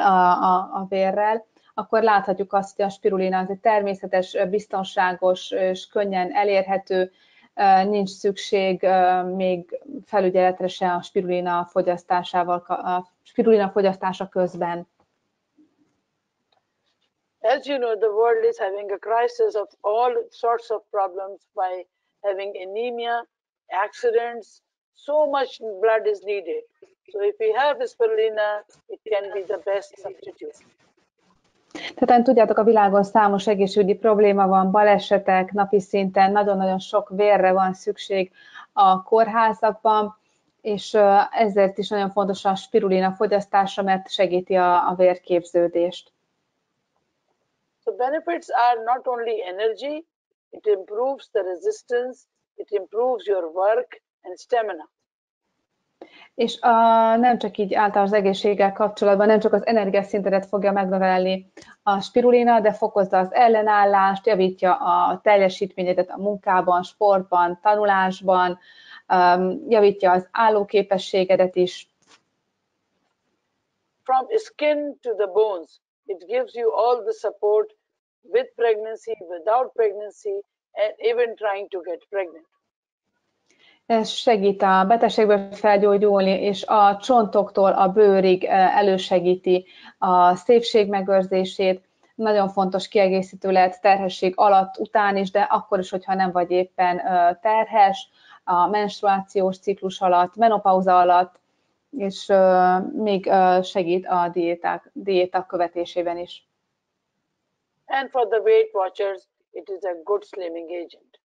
a vérrel, akkor láthatjuk azt, hogy a spirulina az egy természetes, biztonságos és könnyen elérhető, nincs szükség még felügyeletre se a spirulina fogyasztása közben. As you know, the world is having a crisis of all sorts of problems by having anemia, accidents, so much blood is needed. So if we have the spirulina, it can be the best substitute. Tehát tudjátok, a világon számos egészségügyi probléma van, balesetek, napi szinten nagyon-nagyon sok vérre van szükség a kórházakban, és ezért is nagyon fontos a spirulina fogyasztása, mert segíti a vérképződést. So benefits are not only energy, it improves the resistance, it improves your work and stamina. És nem csak így általános egészséggel kapcsolatban, nem csak az energiaszintedet fogja megnövelni a spirulina, de fokozza az ellenállást, javítja a teljesítményedet a munkában, sportban, tanulásban, javítja az állóképességedet is. From skin to the bones, it gives you all the support with pregnancy, without pregnancy, and even trying to get pregnant. Ez segít a betegségből felgyógyulni, és a csontoktól a bőrig elősegíti a szépség megőrzését. Nagyon fontos kiegészítő lehet terhesség alatt, után is, de akkor is, hogyha nem vagy éppen terhes, a menstruációs ciklus alatt, menopauza alatt, és még segít a diéták követésében is. And for the Weight Watchers, it is a good slimming agent.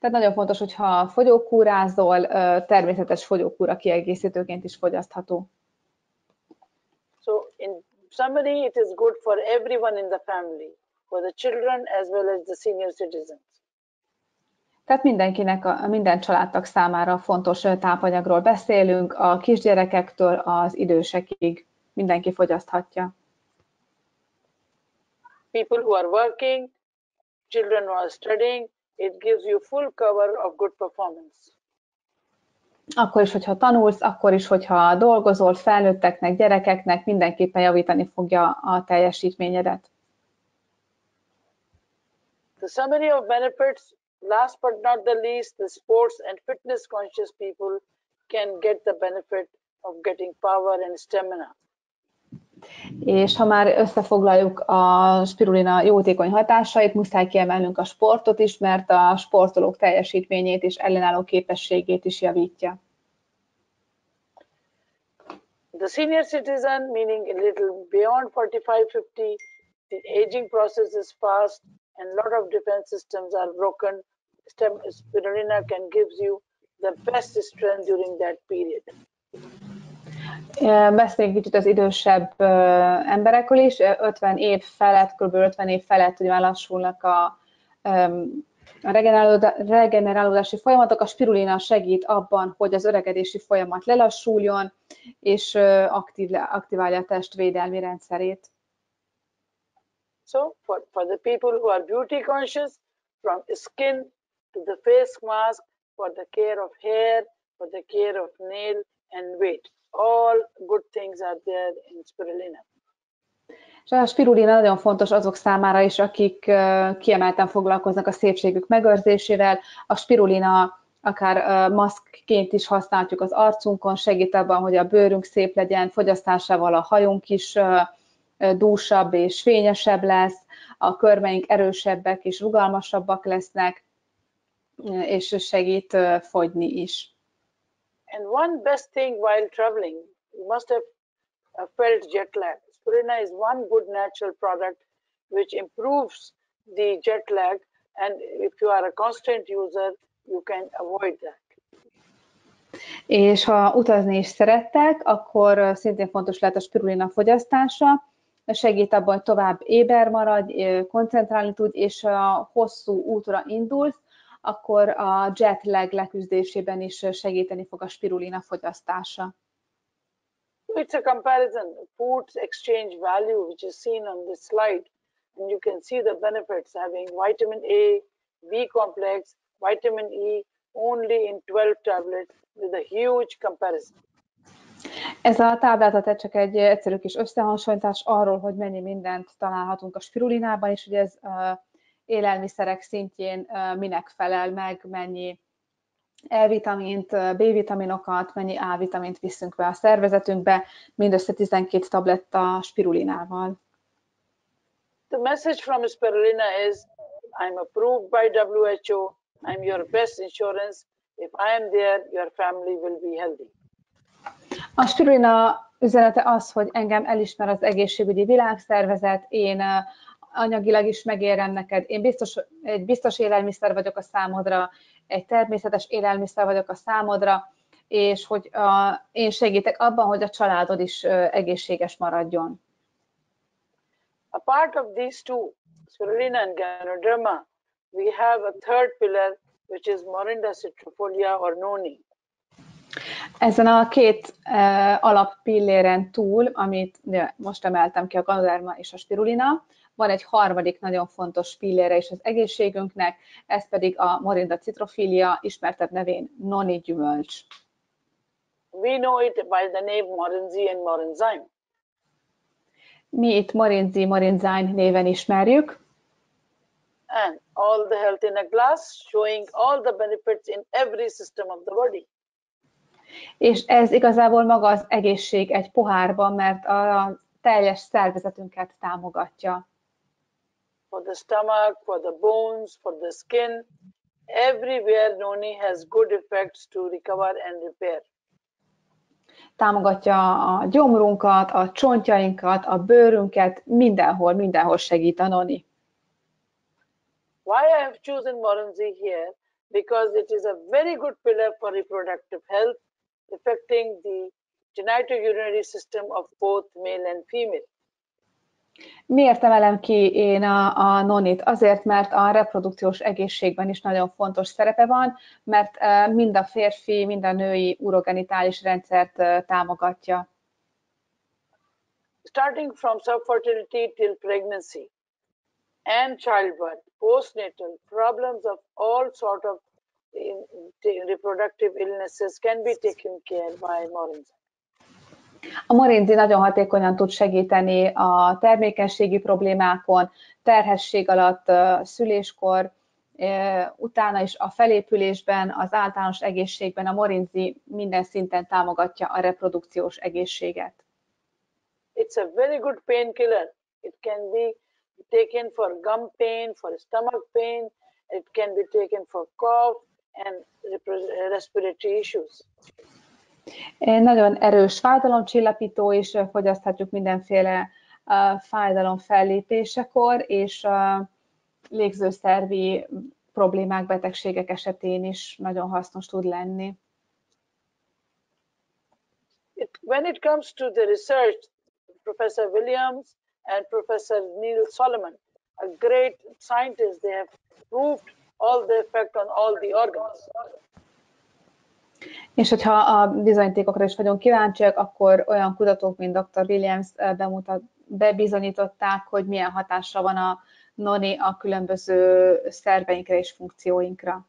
Tehát nagyon fontos, hogyha fogyókúrázol, természetes fogyókúra kiegészítőként is fogyasztható. So in summary, it is good for everyone in the family, for the children as well as the senior citizens. Tehát mindenkinek, minden családtag számára fontos tápanyagról beszélünk, a kisgyerekektől az idősekig mindenki fogyaszthatja. People who are working, children who are studying, it gives you full cover of good performance. Akkor is, hogyha tanulsz, akkor is, hogyha dolgozol, felnőtteknek, gyerekeknek, mindenképpen javítani fogja a teljesítményedet. The summary of benefits, last but not the least, the sports and fitness conscious people can get the benefit of getting power and stamina. És ha már összefoglaljuk a spirulina jótékony hatásait, muszáj kiemelnünk a sportot is, mert a sportolók teljesítményét és ellenálló képességét is javítja. The senior citizen, meaning a little beyond 45-50, the aging process is fast and a lot of defense systems are broken. Spirulina can give you the best strength during that period. Beszéljünk kicsit az idősebb emberekről is, 50 év felett, kb. 50 év felett ugye lassulnak a regenerálódási folyamatok. A spirulina segít abban, hogy az öregedési folyamat lelassuljon, és aktiválja a test védelmi rendszerét. So for the people who are beauty conscious, from skin to the face mask, for the care of hair, for the care of nail and weight, all good things are there in spirulina. És a spirulina nagyon fontos azok számára is, akik kiemelten foglalkoznak a szépségük megőrzésével. A spirulina akár maszkként is használhatjuk az arcunkon, segít abban, hogy a bőrünk szép legyen, fogyasztásával a hajunk is dúsabb és fényesebb lesz, a körmeink erősebbek és rugalmasabbak lesznek, és segít fogyni is. And one best thing while traveling, you must have felt jet lag. Spirulina is one good natural product which improves the jet lag, and if you are a constant user, you can avoid that. És ha utazni is szerettek, akkor szintén fontos lehet a spirulina fogyasztása, segít abban, hogy tovább éber maradj, koncentrálni tud, és a hosszú útra indulsz, akkor a jet lag leküzdésében is segíteni fog a spirulina fogyasztása. It's a comparison, foods exchange value, which is seen on this slide, and you can see the benefits having vitamin A, B complex, vitamin E only in 12 tablets with a huge comparison. Ez a táblázat csak egy egyszerű kis összehasonlítás arról, hogy mennyi mindent találhatunk a spirulinában, és hogy ez élelmiszerek szintjén minek felel meg, mennyi E-vitamint, B-vitaminokat, mennyi A-vitamint viszünk be a szervezetünkbe, mindössze 12 tabletta spirulinával. The message from spirulina is, I'm approved by WHO, I'm your best insurance. If I am there, your family will be healthy. A spirulina üzenete az, hogy engem elismer az egészségügyi világszervezet, én anyagilag is megérem neked, én egy biztos élelmiszer vagyok a számodra, egy természetes élelmiszer vagyok a számodra, és hogy én segítek abban, hogy a családod is egészséges maradjon. A part of these two, spirulina and Ganoderma, we have a third pillar, which is Morinda citrifolia or noni. Ezen a két alappilléren túl, amit most emeltem ki, a Ganoderma és a spirulina, van egy harmadik nagyon fontos pillére is az egészségünknek, ez pedig a Morinda citrofilia, ismertebb nevén noni gyümölcs. We know it by the name Morinzi and Morinzyme. Mi itt Morinzi, Morinzyme néven ismerjük. And all the health in a glass, showing all the benefits in every system of the body. És ez igazából maga az egészség egy pohárban, mert a teljes szervezetünket támogatja. For the stomach, for the bones, for the skin, everywhere noni has good effects to recover and repair. Támogatja a gyomrunkat, a csontjainkat, a bőrünket, mindenhol segít a noni. Why I have chosen Morinzi here? because it is a very good pillar for reproductive health, affecting the genitourinary system of both male and female. Miért emelem ki én a nonit? Azért, mert a reprodukciós egészségben is nagyon fontos szerepe van, mert mind a férfi, mind a női urogenitális rendszert támogatja. Starting from subfertility till pregnancy and childbirth, postnatal problems of all sort of reproductive illnesses can be taken care by Morinza. A Morinzi nagyon hatékonyan tud segíteni a termékenységi problémákon, terhesség alatt, szüléskor, utána is a felépülésben, az általános egészségben a Morinzi minden szinten támogatja a reprodukciós egészséget. It's a very good painkiller. It can be taken for gum pain, for stomach pain. It can be taken for cough and respiratory issues. Nagyon erős fájdalomcsillapító, és fogyaszthatjuk mindenféle fájdalom fellépésekor, és légzőszervi problémák, betegségek esetén is nagyon hasznos tud lenni. When it comes to the research, Professor Williams and Professor Neil Solomon, a great scientist, they have proved all the effect on all the organs. És hogyha a bizonyítékokra is vagyunk kíváncsiak, akkor olyan kutatók, mint Dr. Williams bebizonyították, hogy milyen hatása van a noni a különböző szerveinkre és funkcióinkra.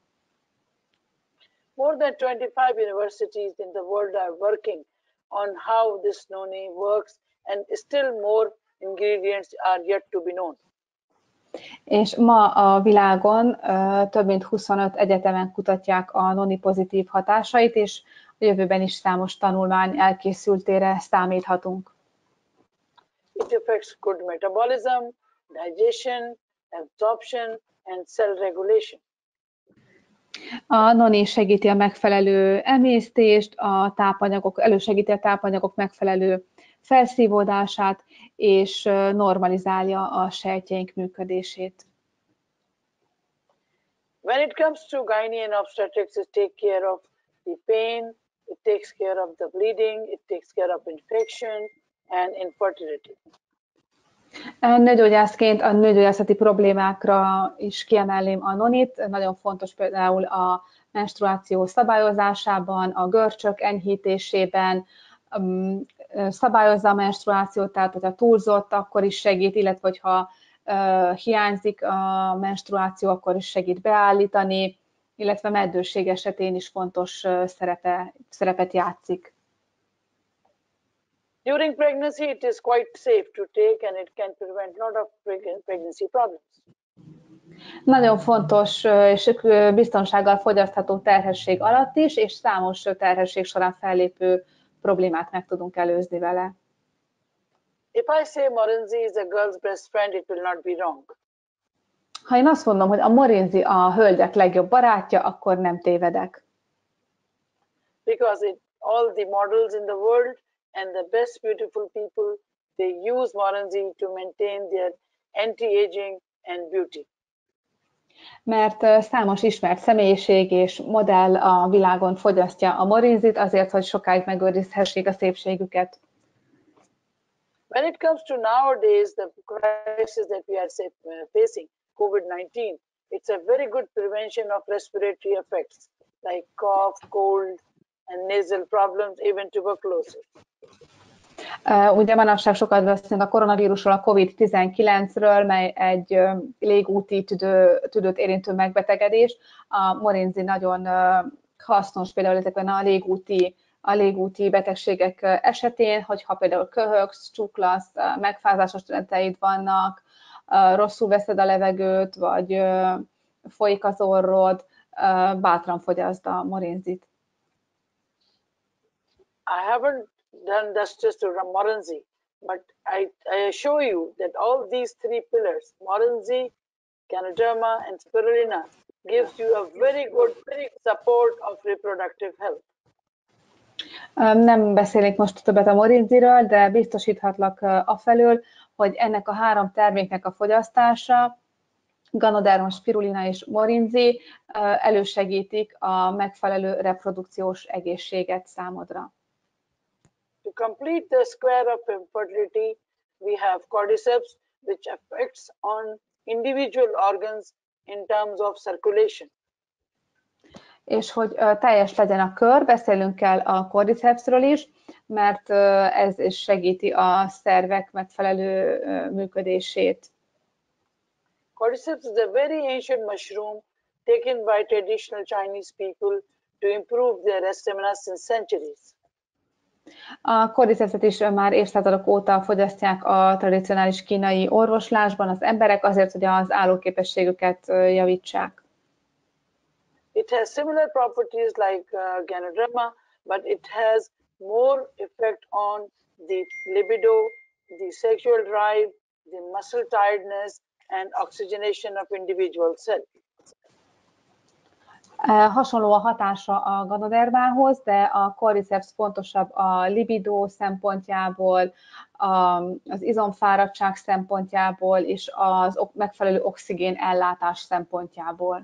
More than 25 universities in the world are working on how this noni works, and still more ingredients are yet to be known. És ma a világon több mint 25 egyetemen kutatják a noni pozitív hatásait, és a jövőben is számos tanulmány elkészültére számíthatunk. It affects good metabolism, digestion, absorption and cell regulation. A noni segíti a megfelelő emésztést, elősegíti a tápanyagok megfelelő felszívódását, és normalizálja a sejtjeink működését. When it comes to gynae and obstetrics, it takes care of the pain, it takes care of the bleeding, it takes care of infection and infertility. Nőgyógyászként a nőgyógyászati problémákra is kiemelném a nonit. Nagyon fontos például a menstruáció szabályozásában, a görcsök enyhítésében, szabályozza a menstruációt, tehát hogyha túlzott, akkor is segít, illetve hogyha hiányzik a menstruáció, akkor is segít beállítani, illetve meddőség esetén is fontos szerepet játszik. During pregnancy, it is quite safe to take, and it can prevent a lot of pregnancy problems. Nagyon fontos és biztonsággal fogyasztható terhesség alatt is, és számos terhesség során fellépő problémát meg tudunk előzni vele. If I say Morinzi is a girl's best friend, it will not be wrong. Ha én azt mondom, hogy a Morinzi a hölgyek legjobb barátja, akkor nem tévedek. Because all the models in the world and the best beautiful people, they use Morinzi to maintain their anti-aging and beauty. Mert számos ismert személyiség és modell a világon fogyasztja a Morinzit azért, hogy sokáig megőrizhessék a szépségüket. When it comes to nowadays, the crisis that we are facing, COVID-19, it's a very good prevention of respiratory effects like cough, cold, and nasal problems, even tuberculosis. Ugye manapság sokat beszélünk a koronavírusról, a COVID-19-ről, mely egy légúti tüdőt érintő megbetegedés. A Morinzi nagyon hasznos például ezekben a légúti betegségek esetén, hogyha például köhögsz, csuklasz, megfázásos tüneteid vannak, rosszul veszed a levegőt, vagy folyik az orrod, bátran fogyaszd a Morinzit. I haven't done justice to Morinzi, but I assure you that all these three pillars, Morinzi, Ganoderma, and Spirulina, gives you a very good support of reproductive health. Nem beszélnék most többet a Morinziről, de biztosíthatlak afelől, hogy ennek a három terméknek a fogyasztása Ganoderma, spirulina és morinzi elősegítik a megfelelő reprodukciós egészséget számodra. To complete the square of infertility, we have cordyceps, which affects on individual organs in terms of circulation. És hogy teljes legyen a kör, beszélünk kell a cordycepsről is, mert ez is segíti a szervek megfelelő működését. Cordyceps is a very ancient mushroom taken by traditional Chinese people to improve their stamina since centuries. A cordycepset is már évszázadok óta fogyasztják a tradicionális kínai orvoslásban az emberek azért, hogy az állóképességüket javítsák. It has similar properties like Ganoderma, but it has more effect on the libido, the sexual drive, the muscle tiredness, and oxygenation of individual cells. Hasonló a hatása a ganodermához, de a cordyceps fontosabb a libido szempontjából, az izomfáradtság szempontjából és az megfelelő oxigén ellátás szempontjából.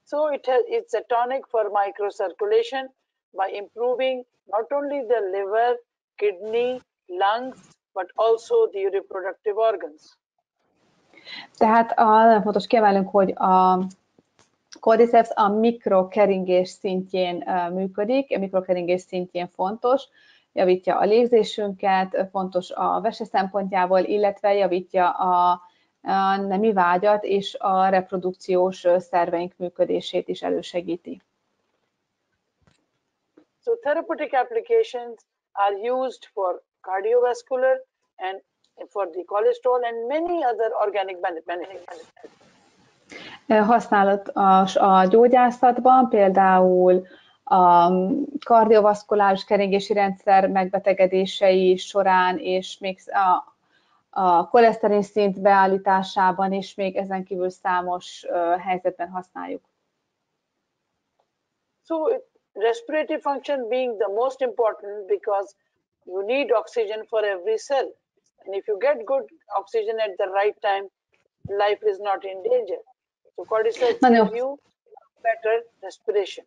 So it's a tonic for microcirculation by improving not only the liver, kidney, lungs, but also the reproductive organs. Tehát nagyon fontos kiemelnünk, hogy a cordyceps a mikrokeringés szintjén működik, a mikrokeringés szintjén fontos, javítja a légzésünket, fontos a vese szempontjából, illetve javítja a nemi vágyat és a reprodukciós szerveink működését is elősegíti. So therapeutic applications are used for cardiovascular and for the cholesterol and many other organic benefits. Használat a gyógyászatban, például a kardiovaszkuláris keringési rendszer megbetegedései során, és még a koleszterin szint beállításában, és még ezen kívül számos helyzetben használjuk. So respiratory function being the most important because you need oxygen for every cell. And if you get good oxygen at the right time, life is not in danger. So cordyceps gives you better respiration.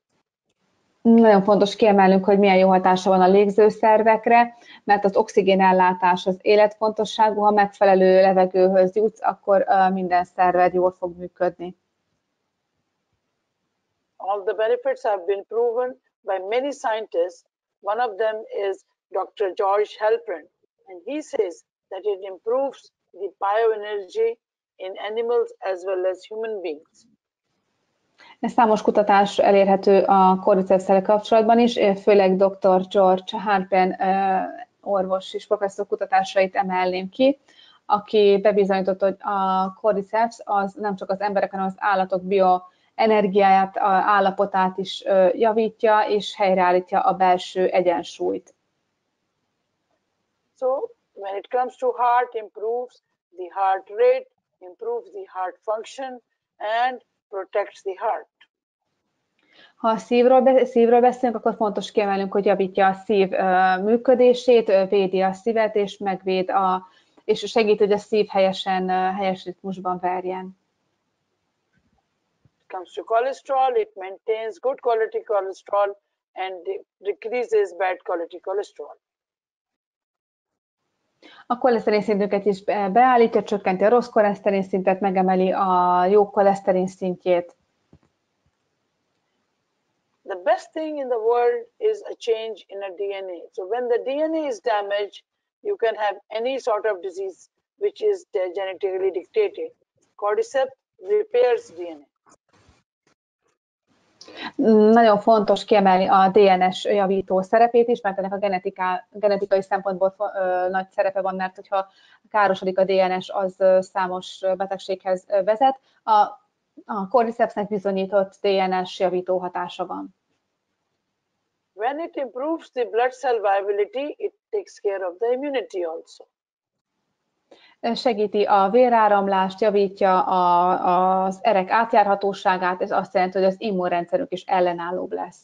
Nagyon fontos kiemelnünk, hogy milyen jó hatása van a légzőszervekre, mert az oxigénellátás az életfontosságú, ha megfelelő levegőhöz jutsz, akkor minden szerved jól fog működni. All the benefits have been proven by many scientists. One of them is Dr. George Halpern, and he says that it improves the bioenergy in animals as well as human beings. Számos kutatás elérhető a cordycepsszel kapcsolatban is, főleg dr. George Halpern orvos és professzor kutatásait emelném ki, aki bebizonyította, hogy a cordyceps az nem csak az emberek, hanem az állatok bioenergiáját, állapotát is javítja, és helyreállítja a belső egyensúlyt. So when it comes to heart, improves the heart rate, improves the heart function, and protects the heart. Ha szívről beszélünk, akkor fontos kiemelnünk, hogy javítja a szív működését, védi a szívet, és és segít, hogy a szív helyes ritmusban verjen. It comes to cholesterol, it maintains good quality cholesterol and decreases bad quality cholesterol. A koleszterin szintünket is beállítja, csökkenti a rossz koleszterin szintet, megemeli a jó koleszterin szintjét. The best thing in the world is a change in a DNA. So when the DNA is damaged, you can have any sort of disease which is genetically dictated. Cordyceps repairs DNA. Nagyon fontos kiemelni a DNS javító szerepét is, mert ennek a genetikai szempontból nagy szerepe van, mert hogyha károsodik a DNS, az számos betegséghez vezet. A cordycepsnek bizonyított DNS javító hatása van. When it improves the blood cell viability, it takes care of the immunity also. Segíti a véráramlást, javítja az erek átjárhatóságát, ez azt jelenti, hogy az immunrendszerünk is ellenállóbb lesz.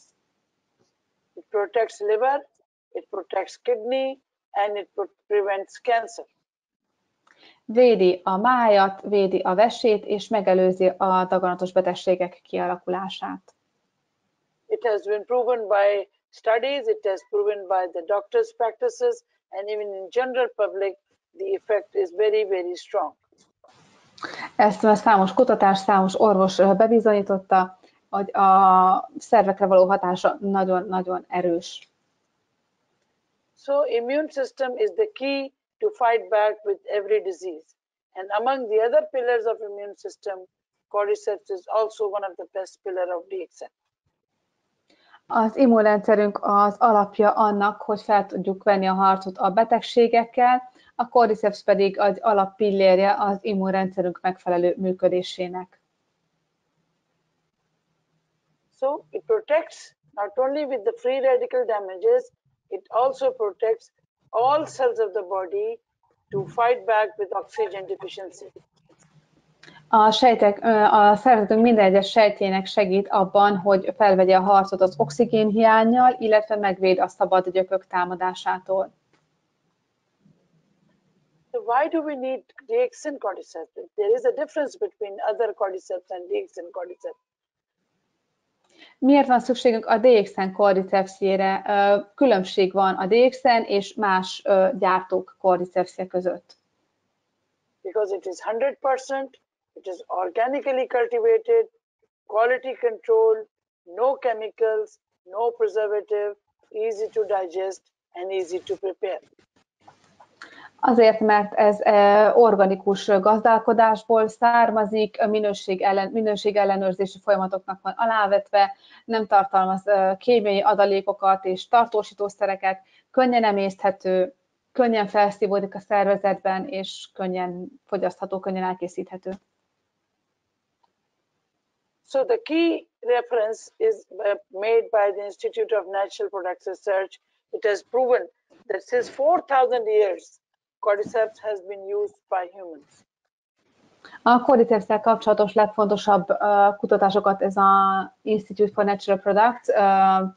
It protects liver, it protects kidney, and it prevents cancer. Védi a májat, védi a vesét, és megelőzi a daganatos betegségek kialakulását. It has been proven by studies, it has proven by the doctors' practices, and even in general public, the effect is very, very strong. Ezt számos kutatás, számos orvos bebizonyította, hogy a szervekre való hatása nagyon-nagyon erős. So immune system is the key to fight back with every disease. And among the other pillars of immune system, cordyceps is also one of the best pillar of DXN. Az immunrendszerünk az alapja annak, hogy fel tudjuk venni a harcot a betegségekkel, a cordyceps pedig az alappillérje az immunrendszerünk megfelelő működésének. So it protects not only with the free radical damages, it also protects all cells of the body to fight back with oxygen deficiency. A szervezetünk minden egyes sejtjének segít abban, hogy felvegye a harcot az oxigén hiánnyal, illetve megvéd a szabad gyökök támadásától. So why do we need DXN cordyceps? There is a difference between other cordyceps and DXN cordyceps. Miért van szükségünk a DXN cordycepsjére? Különbség van a DXN és más gyártók cordycepsje között. Because it is 100%, it is organically cultivated, quality control, no chemicals, no preservative, easy to digest and easy to prepare. Azért, mert ez organikus gazdálkodásból származik, minőség ellenőrzési folyamatoknak van alávetve, nem tartalmaz kémiai adalékokat és tartósítószereket, könnyen emészthető, könnyen felszívódik a szervezetben, és könnyen fogyasztható, könnyen elkészíthető. So the key reference is made by the Institute of Natural Products Research. It has proven that since 4,000 years, cordyceps has been used by humans. A cordyceps-szel kapcsolatos legfontosabb kutatásokat ez az Institute for Natural Products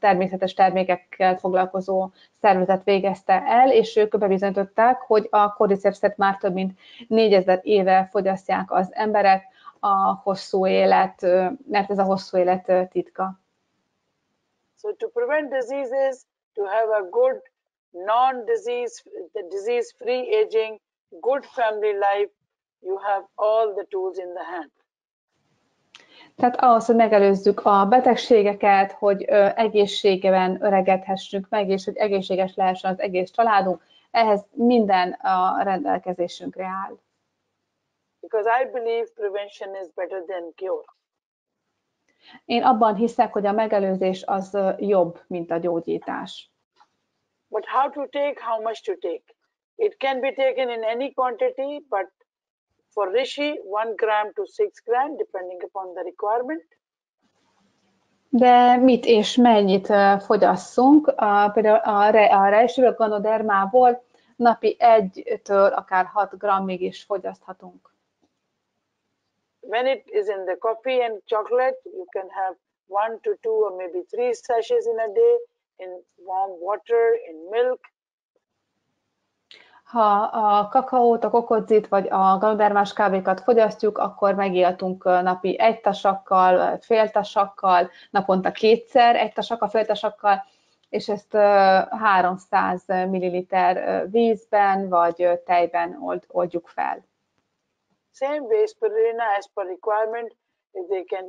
természetes termékekkel foglalkozó szervezet végezte el, és ők bebizonyították, hogy a cordyceps-et már több mint 4000 éve fogyasztják az emberek, a hosszú élet, mert ez a hosszú élet titka. So to prevent diseases, to have a good disease-free aging, good family life, you have all the tools in the hand. Tehát ahhoz, hogy megelőzzük a betegségeket, hogy egészségben öregedhessünk meg, és hogy egészséges lehessen az egész családunk, ehhez minden a rendelkezésünkre áll. Because I believe prevention is better than cure. Én abban hiszek, hogy a megelőzés az jobb, mint a gyógyítás. But how to take, how much to take? It can be taken in any quantity, but for Rishi, 1 gram to 6 gram, depending upon the requirement. De mit és mennyit fogyasszunk? Például a Reishi Ganodermából napi 1-től akár 6 grammig is fogyaszthatunk. When it is in the coffee and chocolate, you can have 1 to 2 or maybe 3 sachets in a day, in warm water, in milk. Ha a kakaót, a kokodzit vagy a ganodermás kávékat fogyasztjuk, akkor megijatunk napi 1 tasakkal, fél tasakkal, naponta 2-szer 1 tasakkal, fél tasakkal, és ezt 300 ml vízben vagy tejben oldjuk fel. Same way, spirulina as per requirement, if they can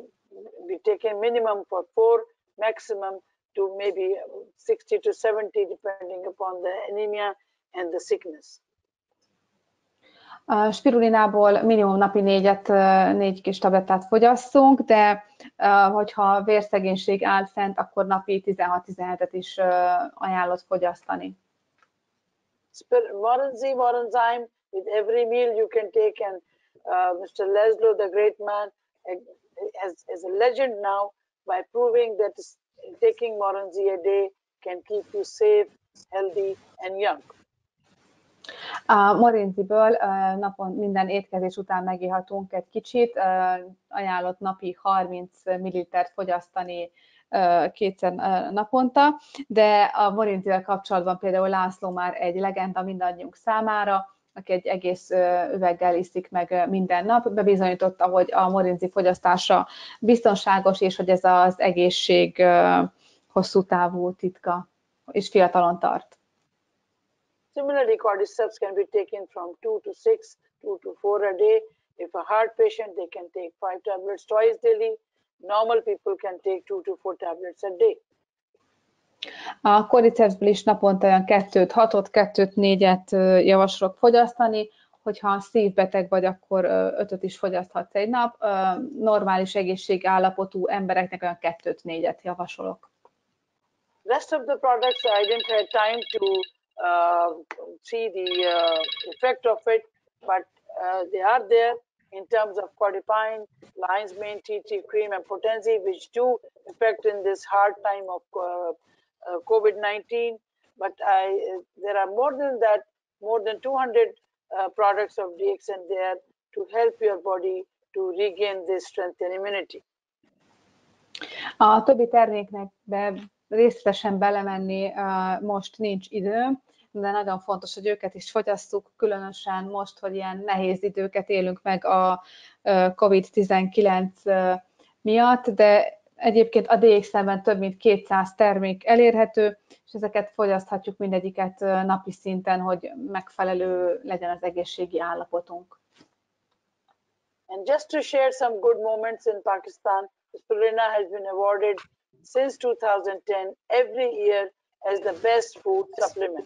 be taken minimum for 4, maximum to maybe 60 to 70, depending upon the anemia and the sickness. A spirulinából minimum napi 4 kis tablettát fogyasszunk, de hogyha vérszegénység áll fent, akkor napi 16-17-et is ajánlott fogyasztani. Morenzyme, with every meal you can take, and Mr. Laszlo, the great man, is a legend now by proving that taking Morenzy a day can keep you safe, healthy and young. A Morenziből minden étkezés után megihatunk egy kicsit, ajánlott napi 30 ml-t fogyasztani 2-szer naponta, de a Morenzivel kapcsolatban például László már egy legenda mindannyiunk számára, aki egy egész üveggel iszik meg minden nap, bebizonyította, hogy a morinzi fogyasztása biztonságos, és hogy ez az egészség hosszú távú titka, és fiatalon tart. Similarly, cordyceps can be taken from 2 to 6, 2 to 4 a day. If a heart patient, they can take 5 tablets twice daily. Normal people can take 2 to 4 tablets a day. A cordycepsből is naponta olyan 2-6-ot, 2-4-et javaslok fogyasztani, hogyha szívbeteg vagy, akkor 5-öt is fogyaszthatsz egy nap. Normális egészségállapotú embereknek olyan 2-4-et javasolok. Rest of the products, I didn't have time to see the effect of it, but they are there in terms of cordipine, lion's mane, tea tree cream, and potency, which do affect in this hard time of COVID-19. But there are more than that, more than 200 products of DXN there to help your body to regain this strength and immunity. A többi terméknek részletesen belemenni most nincs időm, de nagyon fontos, hogy őket is fogyasszuk, különösen most, hogy ilyen nehéz időket élünk meg a COVID-19 miatt, de egyébként a DXN-ben több mint 200 termék elérhető, és ezeket fogyaszthatjuk mindegyiket napi szinten, hogy megfelelő legyen az egészségi állapotunk. And just to share some good moments in Pakistan, spirulina has been awarded since 2010 every year as the best food supplement.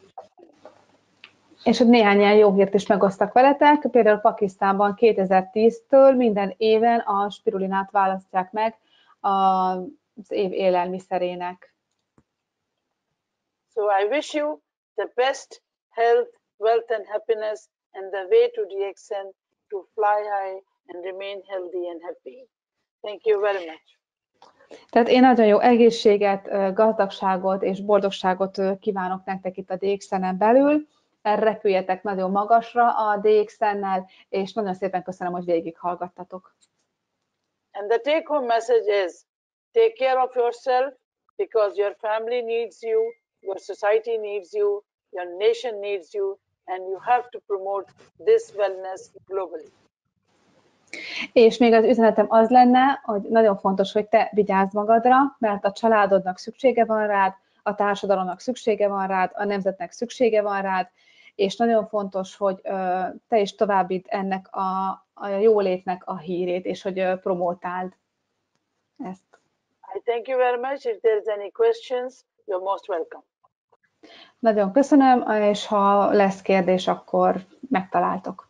És hogy néhány ilyen jó hírt is megosztak veletek, például Pakisztánban 2010-től minden éven a spirulinát választják meg az év élelmiszerének. So I wish you the best health, wealth and happiness and the way to DXN to fly high and remain healthy and happy. Thank you very much. Tehát én nagyon jó egészséget, gazdagságot és boldogságot kívánok nektek itt a DXN-en belül. Repüljetek nagyon magasra a DXN-nel, és nagyon szépen köszönöm, hogy végighallgattatok. And the take-home message is, take care of yourself because your family needs you, your society needs you, your nation needs you, and you have to promote this wellness globally. És még az üzenetem az lenne, hogy nagyon fontos, hogy te vigyázz magadra, mert a családodnak szüksége van rád, a társadalomnak szüksége van rád, a nemzetnek szüksége van rád, és nagyon fontos, hogy te is továbbídd ennek a jólétnek a hírét, és hogy promótáld ezt. I thank you very much. If there is any questions, you're most welcome. Nagyon köszönöm, és ha lesz kérdés, akkor megtaláltok.